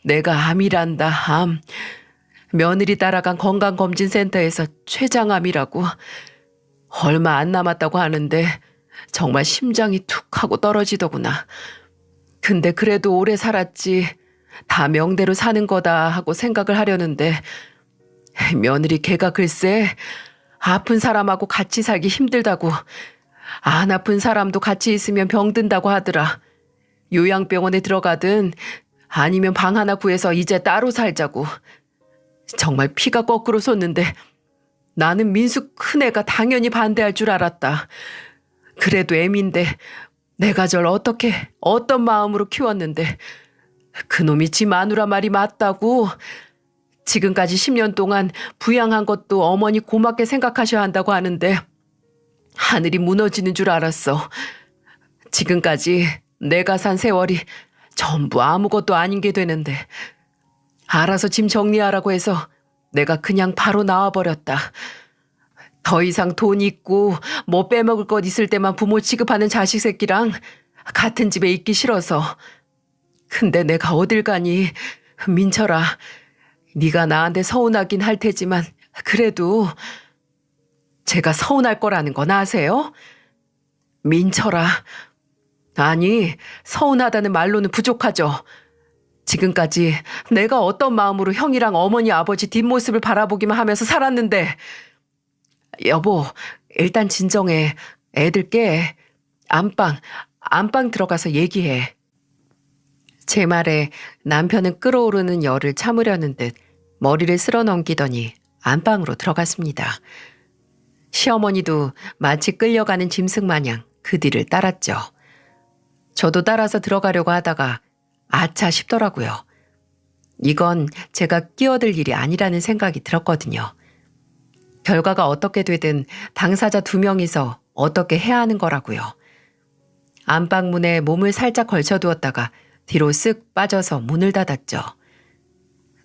암이란다, 암. 며느리 따라간 건강검진센터에서 췌장암이라고. 얼마 안 남았다고 하는데 정말 심장이 툭 하고 떨어지더구나. 근데 그래도 오래 살았지. 다 명대로 사는 거다 하고 생각을 하려는데 며느리 걔가 글쎄 아픈 사람하고 같이 살기 힘들다고. 안 아픈 사람도 같이 있으면 병든다고 하더라. 요양병원에 들어가든 아니면 방 하나 구해서 이제 따로 살자고. 정말 피가 거꾸로 솟는데 나는 민수 큰애가 당연히 반대할 줄 알았다. 그래도 애민데 내가 절 어떻게 어떤 마음으로 키웠는데 그놈이 지 마누라 말이 맞다고. 지금까지 10년 동안 부양한 것도 어머니 고맙게 생각하셔야 한다고 하는데 하늘이 무너지는 줄 알았어. 지금까지 내가 산 세월이 전부 아무것도 아닌 게 되는데 알아서 짐 정리하라고 해서 내가 그냥 바로 나와버렸다. 더 이상 돈 있고 뭐 빼먹을 것 있을 때만 부모 취급하는 자식 새끼랑 같은 집에 있기 싫어서. 근데 내가 어딜 가니. 민철아, 네가 나한테 서운하긴 할 테지만 그래도 제가 서운할 거라는 건 아세요? 민철아, 아니 서운하다는 말로는 부족하죠. 지금까지 내가 어떤 마음으로 형이랑 어머니 아버지 뒷모습을 바라보기만 하면서 살았는데. 여보, 일단 진정해. 애들 깨. 안방 들어가서 얘기해. 제 말에 남편은 끓어오르는 열을 참으려는 듯 머리를 쓸어 넘기더니 안방으로 들어갔습니다. 시어머니도 마치 끌려가는 짐승 마냥 그 뒤를 따랐죠. 저도 따라서 들어가려고 하다가 아차 싶더라고요. 이건 제가 끼어들 일이 아니라는 생각이 들었거든요. 결과가 어떻게 되든 당사자 2명이서 어떻게 해야 하는 거라고요. 안방문에 몸을 살짝 걸쳐두었다가 뒤로 쓱 빠져서 문을 닫았죠.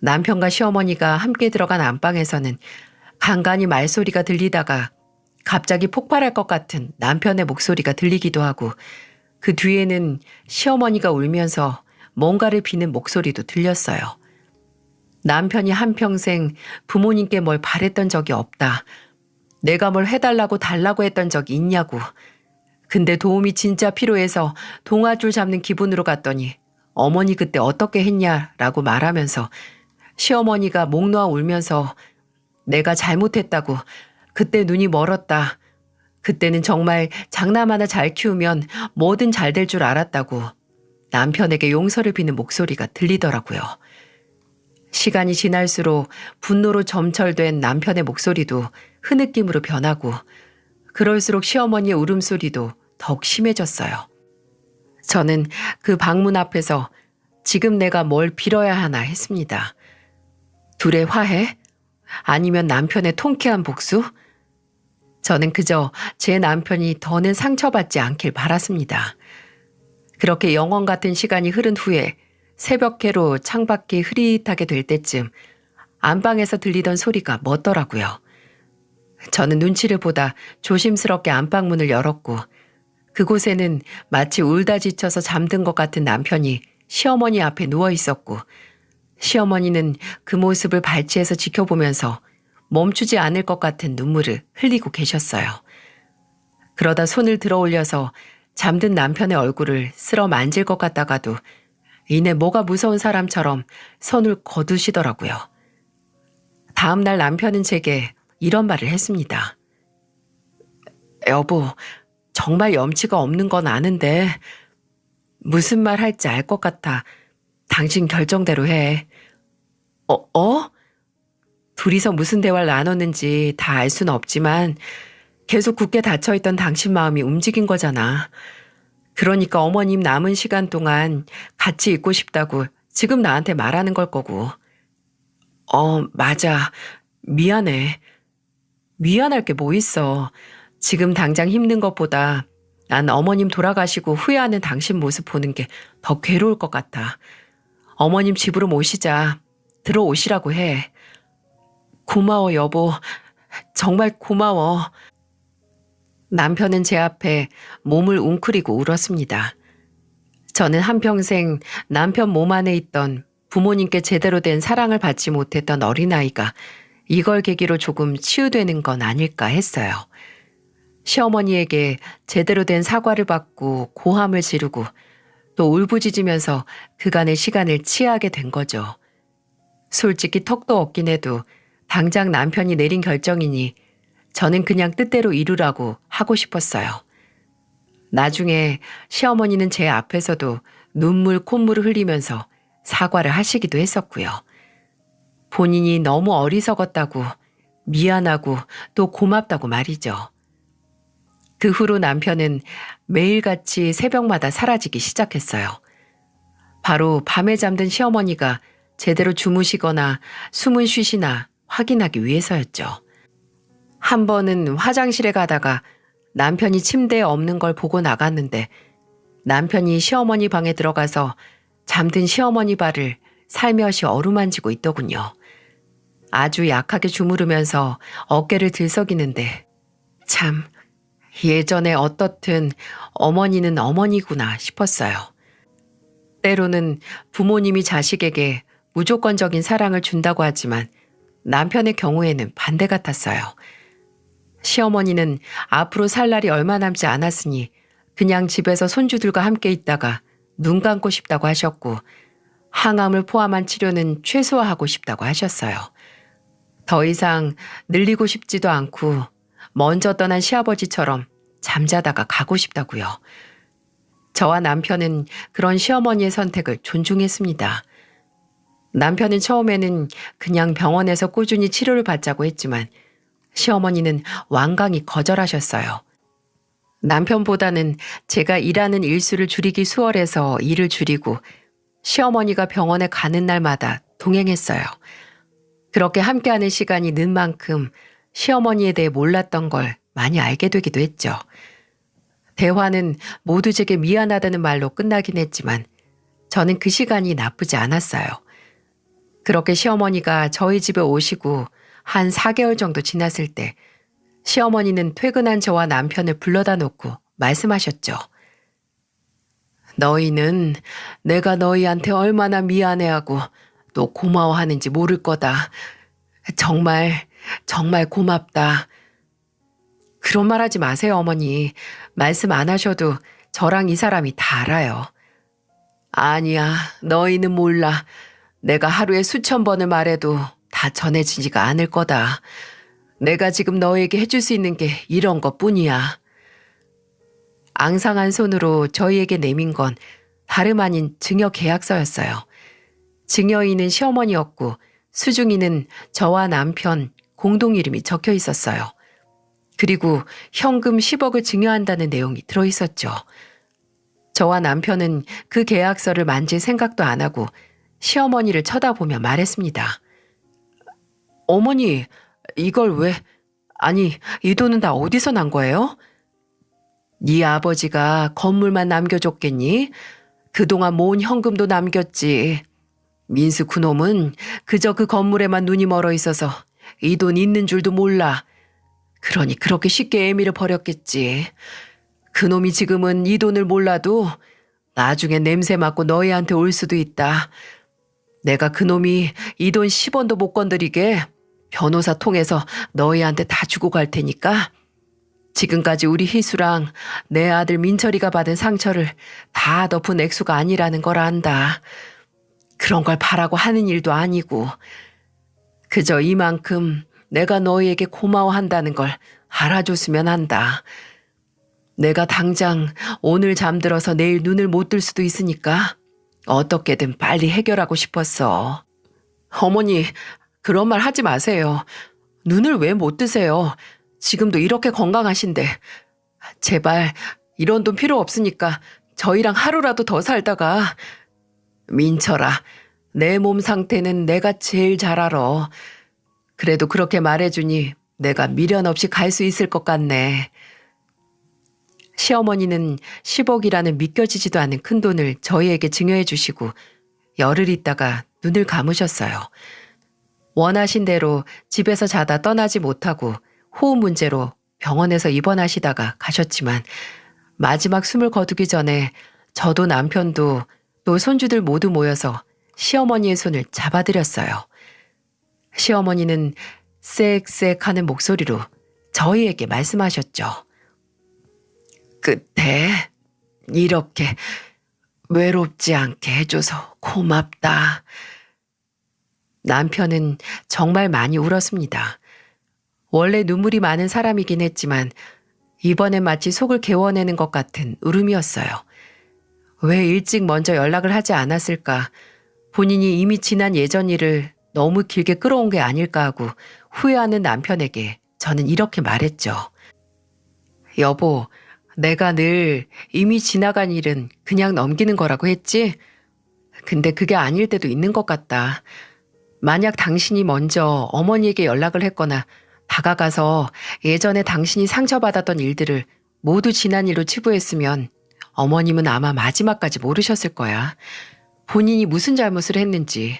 남편과 시어머니가 함께 들어간 안방에서는 간간히 말소리가 들리다가 갑자기 폭발할 것 같은 남편의 목소리가 들리기도 하고 그 뒤에는 시어머니가 울면서 뭔가를 비는 목소리도 들렸어요. 남편이 한평생 부모님께 뭘 바랬던 적이 없다. 내가 뭘 해달라고 달라고 했던 적이 있냐고. 근데 도움이 진짜 필요해서 동아줄 잡는 기분으로 갔더니 어머니 그때 어떻게 했냐라고 말하면서 시어머니가 목 놓아 울면서 내가 잘못했다고. 그때 눈이 멀었다. 그때는 정말 장남 하나 잘 키우면 뭐든 잘 될 줄 알았다고 남편에게 용서를 비는 목소리가 들리더라고요. 시간이 지날수록 분노로 점철된 남편의 목소리도 흐느낌으로 변하고 그럴수록 시어머니의 울음소리도 더욱 심해졌어요. 저는 그 방문 앞에서 지금 내가 뭘 빌어야 하나 했습니다. 둘의 화해? 아니면 남편의 통쾌한 복수? 저는 그저 제 남편이 더는 상처받지 않길 바랐습니다. 그렇게 영원 같은 시간이 흐른 후에 새벽해로 창밖이 흐릿하게 될 때쯤 안방에서 들리던 소리가 멎더라고요. 저는 눈치를 보다 조심스럽게 안방문을 열었고 그곳에는 마치 울다 지쳐서 잠든 것 같은 남편이 시어머니 앞에 누워 있었고 시어머니는 그 모습을 발치해서 지켜보면서 멈추지 않을 것 같은 눈물을 흘리고 계셨어요. 그러다 손을 들어 올려서 잠든 남편의 얼굴을 쓸어 만질 것 같다가도 이내 뭐가 무서운 사람처럼 손을 거두시더라고요. 다음 날 남편은 제게 이런 말을 했습니다. 여보, 정말 염치가 없는 건 아는데 무슨 말 할지 알 것 같아. 당신 결정대로 해. 어? 둘이서 무슨 대화를 나눴는지 다 알 수는 없지만 계속 굳게 닫혀있던 당신 마음이 움직인 거잖아. 그러니까 어머님 남은 시간 동안 같이 있고 싶다고 지금 나한테 말하는 걸 거고. 맞아. 미안해. 미안할 게 뭐 있어. 지금 당장 힘든 것보다 난 어머님 돌아가시고 후회하는 당신 모습 보는 게 더 괴로울 것 같아. 어머님 집으로 모시자. 들어오시라고 해. 고마워, 여보. 정말 고마워. 남편은 제 앞에 몸을 웅크리고 울었습니다. 저는 한평생 남편 몸 안에 있던 부모님께 제대로 된 사랑을 받지 못했던 어린아이가 이걸 계기로 조금 치유되는 건 아닐까 했어요. 시어머니에게 제대로 된 사과를 받고 고함을 지르고 또 울부짖으면서 그간의 시간을 치하게 된 거죠. 솔직히 턱도 없긴 해도 당장 남편이 내린 결정이니 저는 그냥 뜻대로 이루라고 하고 싶었어요. 나중에 시어머니는 제 앞에서도 눈물 콧물을 흘리면서 사과를 하시기도 했었고요. 본인이 너무 어리석었다고 미안하고 또 고맙다고 말이죠. 그 후로 남편은 매일같이 새벽마다 사라지기 시작했어요. 바로 밤에 잠든 시어머니가 제대로 주무시거나 숨을 쉬시나 확인하기 위해서였죠. 한 번은 화장실에 가다가 남편이 침대에 없는 걸 보고 나갔는데 남편이 시어머니 방에 들어가서 잠든 시어머니 발을 살며시 어루만지고 있더군요. 아주 약하게 주무르면서 어깨를 들썩이는데 참 예전에 어떻든 어머니는 어머니구나 싶었어요. 때로는 부모님이 자식에게 무조건적인 사랑을 준다고 하지만 남편의 경우에는 반대 같았어요. 시어머니는 앞으로 살 날이 얼마 남지 않았으니 그냥 집에서 손주들과 함께 있다가 눈 감고 싶다고 하셨고 항암을 포함한 치료는 최소화하고 싶다고 하셨어요. 더 이상 늘리고 싶지도 않고 먼저 떠난 시아버지처럼 잠자다가 가고 싶다고요. 저와 남편은 그런 시어머니의 선택을 존중했습니다. 남편은 처음에는 그냥 병원에서 꾸준히 치료를 받자고 했지만 시어머니는 완강히 거절하셨어요. 남편보다는 제가 일하는 일수를 줄이기 수월해서 일을 줄이고 시어머니가 병원에 가는 날마다 동행했어요. 그렇게 함께하는 시간이 는 만큼 시어머니에 대해 몰랐던 걸 많이 알게 되기도 했죠. 대화는 모두 제게 미안하다는 말로 끝나긴 했지만 저는 그 시간이 나쁘지 않았어요. 그렇게 시어머니가 저희 집에 오시고 한 4개월 정도 지났을 때 시어머니는 퇴근한 저와 남편을 불러다 놓고 말씀하셨죠. 너희는 내가 너희한테 얼마나 미안해하고 또 고마워하는지 모를 거다. 정말 고맙다. 그런 말 하지 마세요, 어머니. 말씀 안 하셔도 저랑 이 사람이 다 알아요. 아니야, 너희는 몰라. 내가 하루에 수천 번을 말해도 다 전해지지가 않을 거다. 내가 지금 너에게 해줄 수 있는 게 이런 것뿐이야. 앙상한 손으로 저희에게 내민 건 다름 아닌 증여 계약서였어요. 증여인은 시어머니였고 수중인은 저와 남편 공동 이름이 적혀 있었어요. 그리고 현금 10억을 증여한다는 내용이 들어있었죠. 저와 남편은 그 계약서를 만질 생각도 안 하고 시어머니를 쳐다보며 말했습니다. 어머니, 이걸 왜... 아니, 이 돈은 다 어디서 난 거예요? 네 아버지가 건물만 남겨줬겠니? 그동안 모은 현금도 남겼지. 민수 그놈은 그저 그 건물에만 눈이 멀어 있어서 이 돈 있는 줄도 몰라. 그러니 그렇게 쉽게 애미를 버렸겠지. 그놈이 지금은 이 돈을 몰라도 나중에 냄새 맡고 너희한테 올 수도 있다. 내가 그놈이 이 돈 10원도 못 건드리게 변호사 통해서 너희한테 다 주고 갈 테니까 지금까지 우리 희수랑 내 아들 민철이가 받은 상처를 다 덮은 액수가 아니라는 걸 안다. 그런 걸 바라고 하는 일도 아니고 그저 이만큼 내가 너희에게 고마워한다는 걸 알아줬으면 한다. 내가 당장 오늘 잠들어서 내일 눈을 못 뜰 수도 있으니까 어떻게든 빨리 해결하고 싶었어. 어머니, 그런 말 하지 마세요. 눈을 왜 못 뜨세요? 지금도 이렇게 건강하신데. 제발 이런 돈 필요 없으니까 저희랑 하루라도 더 살다가. 민철아, 내 몸 상태는 내가 제일 잘 알아. 그래도 그렇게 말해주니 내가 미련 없이 갈 수 있을 것 같네. 시어머니는 10억이라는 믿겨지지도 않은 큰돈을 저희에게 증여해 주시고 열흘 있다가 눈을 감으셨어요. 원하신 대로 집에서 자다 떠나지 못하고 호흡 문제로 병원에서 입원하시다가 가셨지만 마지막 숨을 거두기 전에 저도 남편도 또 손주들 모두 모여서 시어머니의 손을 잡아드렸어요. 시어머니는 쌕쌕 하는 목소리로 저희에게 말씀하셨죠. 끝에 이렇게 외롭지 않게 해줘서 고맙다. 남편은 정말 많이 울었습니다. 원래 눈물이 많은 사람이긴 했지만 이번엔 마치 속을 개워내는 것 같은 울음이었어요. 왜 일찍 먼저 연락을 하지 않았을까? 본인이 이미 지난 예전 일을 너무 길게 끌어온 게 아닐까 하고 후회하는 남편에게 저는 이렇게 말했죠. 여보, 내가 늘 이미 지나간 일은 그냥 넘기는 거라고 했지? 근데 그게 아닐 때도 있는 것 같다. 만약 당신이 먼저 어머니에게 연락을 했거나 다가가서 예전에 당신이 상처받았던 일들을 모두 지난 일로 치부했으면 어머님은 아마 마지막까지 모르셨을 거야. 본인이 무슨 잘못을 했는지,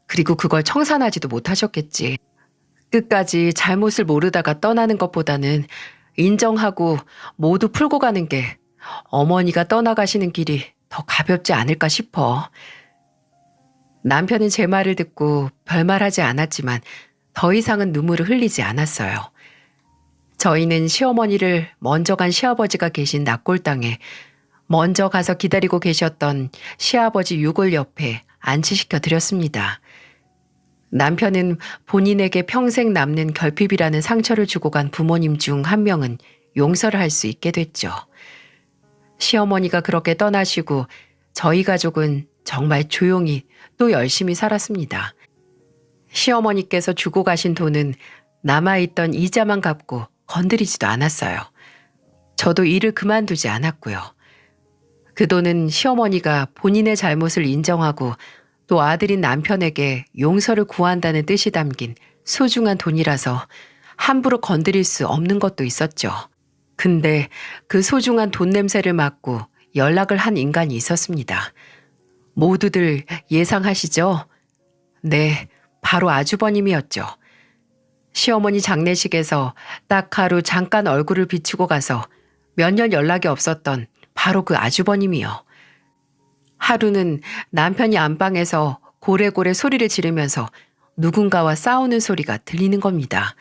그리고 그걸 청산하지도 못하셨겠지. 끝까지 잘못을 모르다가 떠나는 것보다는 인정하고 모두 풀고 가는 게 어머니가 떠나가시는 길이 더 가볍지 않을까 싶어. 남편은 제 말을 듣고 별말하지 않았지만 더 이상은 눈물을 흘리지 않았어요. 저희는 시어머니를 먼저 간 시아버지가 계신 낙골당에 먼저 가서 기다리고 계셨던 시아버지 유골 옆에 안치시켜 드렸습니다. 남편은 본인에게 평생 남는 결핍이라는 상처를 주고 간 부모님 중 한 명은 용서를 할 수 있게 됐죠. 시어머니가 그렇게 떠나시고 저희 가족은 정말 조용히 또 열심히 살았습니다. 시어머니께서 주고 가신 돈은 남아있던 이자만 갚고 건드리지도 않았어요. 저도 일을 그만두지 않았고요. 그 돈은 시어머니가 본인의 잘못을 인정하고 또 아들인 남편에게 용서를 구한다는 뜻이 담긴 소중한 돈이라서 함부로 건드릴 수 없는 것도 있었죠. 근데 그 소중한 돈 냄새를 맡고 연락을 한 인간이 있었습니다. 모두들 예상하시죠? 네, 바로 아주버님이었죠. 시어머니 장례식에서 딱 하루 잠깐 얼굴을 비추고 가서 몇 년 연락이 없었던 바로 그 아주버님이요. 하루는 남편이 안방에서 고래고래 소리를 지르면서 누군가와 싸우는 소리가 들리는 겁니다.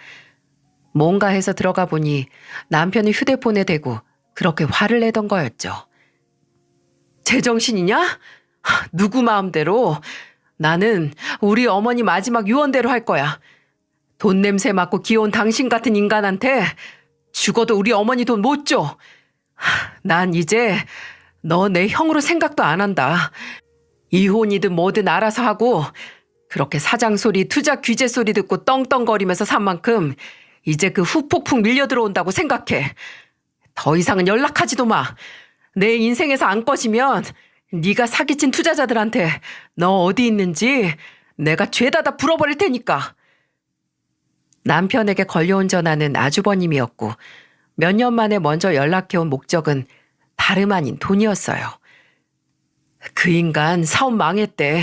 뭔가 해서 들어가 보니 남편이 휴대폰에 대고 그렇게 화를 내던 거였죠. 제정신이냐? 누구 마음대로? 나는 우리 어머니 마지막 유언대로 할 거야. 돈 냄새 맡고 귀여운 당신 같은 인간한테 죽어도 우리 어머니 돈 못 줘. 난 이제 너 내 형으로 생각도 안 한다. 이혼이든 뭐든 알아서 하고 그렇게 사장 소리, 투자 규제 소리 듣고 떵떵거리면서 산 만큼 이제 그 후폭풍 밀려 들어온다고 생각해. 더 이상은 연락하지도 마. 내 인생에서 안 꺼지면 네가 사기친 투자자들한테 너 어디 있는지 내가 죄다 다 불어버릴 테니까. 남편에게 걸려온 전화는 아주버님이었고 몇 년 만에 먼저 연락해온 목적은 다름 아닌 돈이었어요. 그 인간 사업 망했대.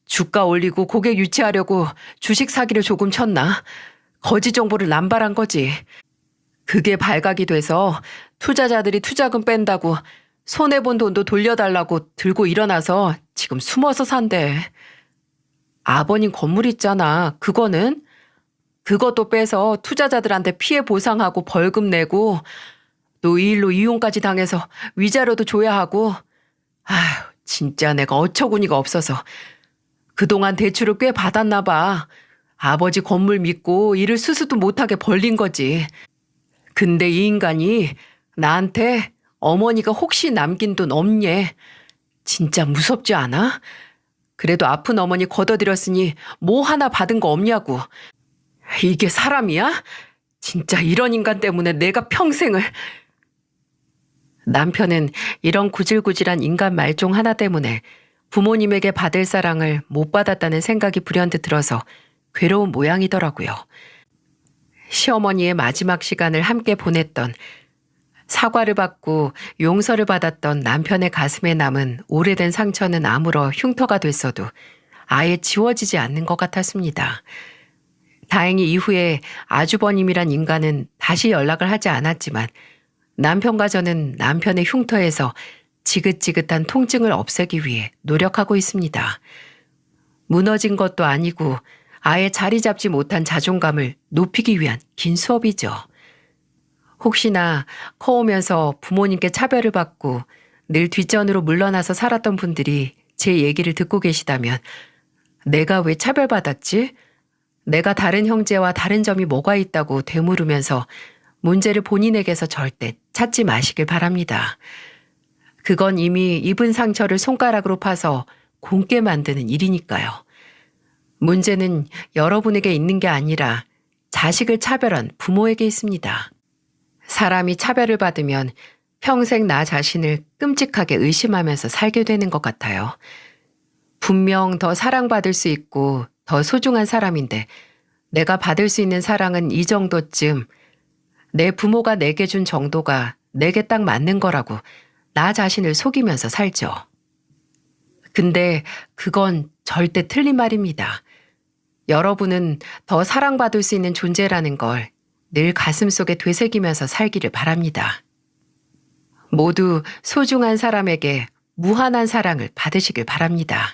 주가 올리고 고객 유치하려고 주식 사기를 조금 쳤나? 거짓 정보를 남발한 거지. 그게 발각이 돼서 투자자들이 투자금 뺀다고 손해본 돈도 돌려달라고 들고 일어나서 지금 숨어서 산대. 아버님 건물 있잖아. 그것도 빼서 투자자들한테 피해 보상하고 벌금 내고 또 이 일로 이혼까지 당해서 위자료도 줘야 하고. 아휴, 진짜 내가 어처구니가 없어서 그동안 대출을 꽤 받았나 봐. 아버지 건물 믿고 일을 수수도 못하게 벌린 거지. 근데 이 인간이 나한테 어머니가 혹시 남긴 돈 없냐? 진짜 무섭지 않아? 그래도 아픈 어머니 걷어들였으니 뭐 하나 받은 거 없냐고. 이게 사람이야? 진짜 이런 인간 때문에 내가 평생을... 남편은 이런 구질구질한 인간 말종 하나 때문에 부모님에게 받을 사랑을 못 받았다는 생각이 불현듯 들어서 괴로운 모양이더라고요. 시어머니의 마지막 시간을 함께 보냈던, 사과를 받고 용서를 받았던 남편의 가슴에 남은 오래된 상처는 아물어 흉터가 됐어도 아예 지워지지 않는 것 같았습니다. 다행히 이후에 아주버님이란 인간은 다시 연락을 하지 않았지만 남편과 저는 남편의 흉터에서 지긋지긋한 통증을 없애기 위해 노력하고 있습니다. 무너진 것도 아니고 아예 자리 잡지 못한 자존감을 높이기 위한 긴 수업이죠. 혹시나 커오면서 부모님께 차별을 받고 늘 뒷전으로 물러나서 살았던 분들이 제 얘기를 듣고 계시다면 내가 왜 차별받았지? 내가 다른 형제와 다른 점이 뭐가 있다고 되물으면서 문제를 본인에게서 절대 찾지 마시길 바랍니다. 그건 이미 입은 상처를 손가락으로 파서 곪게 만드는 일이니까요. 문제는 여러분에게 있는 게 아니라 자식을 차별한 부모에게 있습니다. 사람이 차별을 받으면 평생 나 자신을 끔찍하게 의심하면서 살게 되는 것 같아요. 분명 더 사랑받을 수 있고 더 소중한 사람인데 내가 받을 수 있는 사랑은 이 정도쯤, 내 부모가 내게 준 정도가 내게 딱 맞는 거라고 나 자신을 속이면서 살죠. 근데 그건 절대 틀린 말입니다. 여러분은 더 사랑받을 수 있는 존재라는 걸 늘 가슴속에 되새기면서 살기를 바랍니다. 모두 소중한 사람에게 무한한 사랑을 받으시길 바랍니다.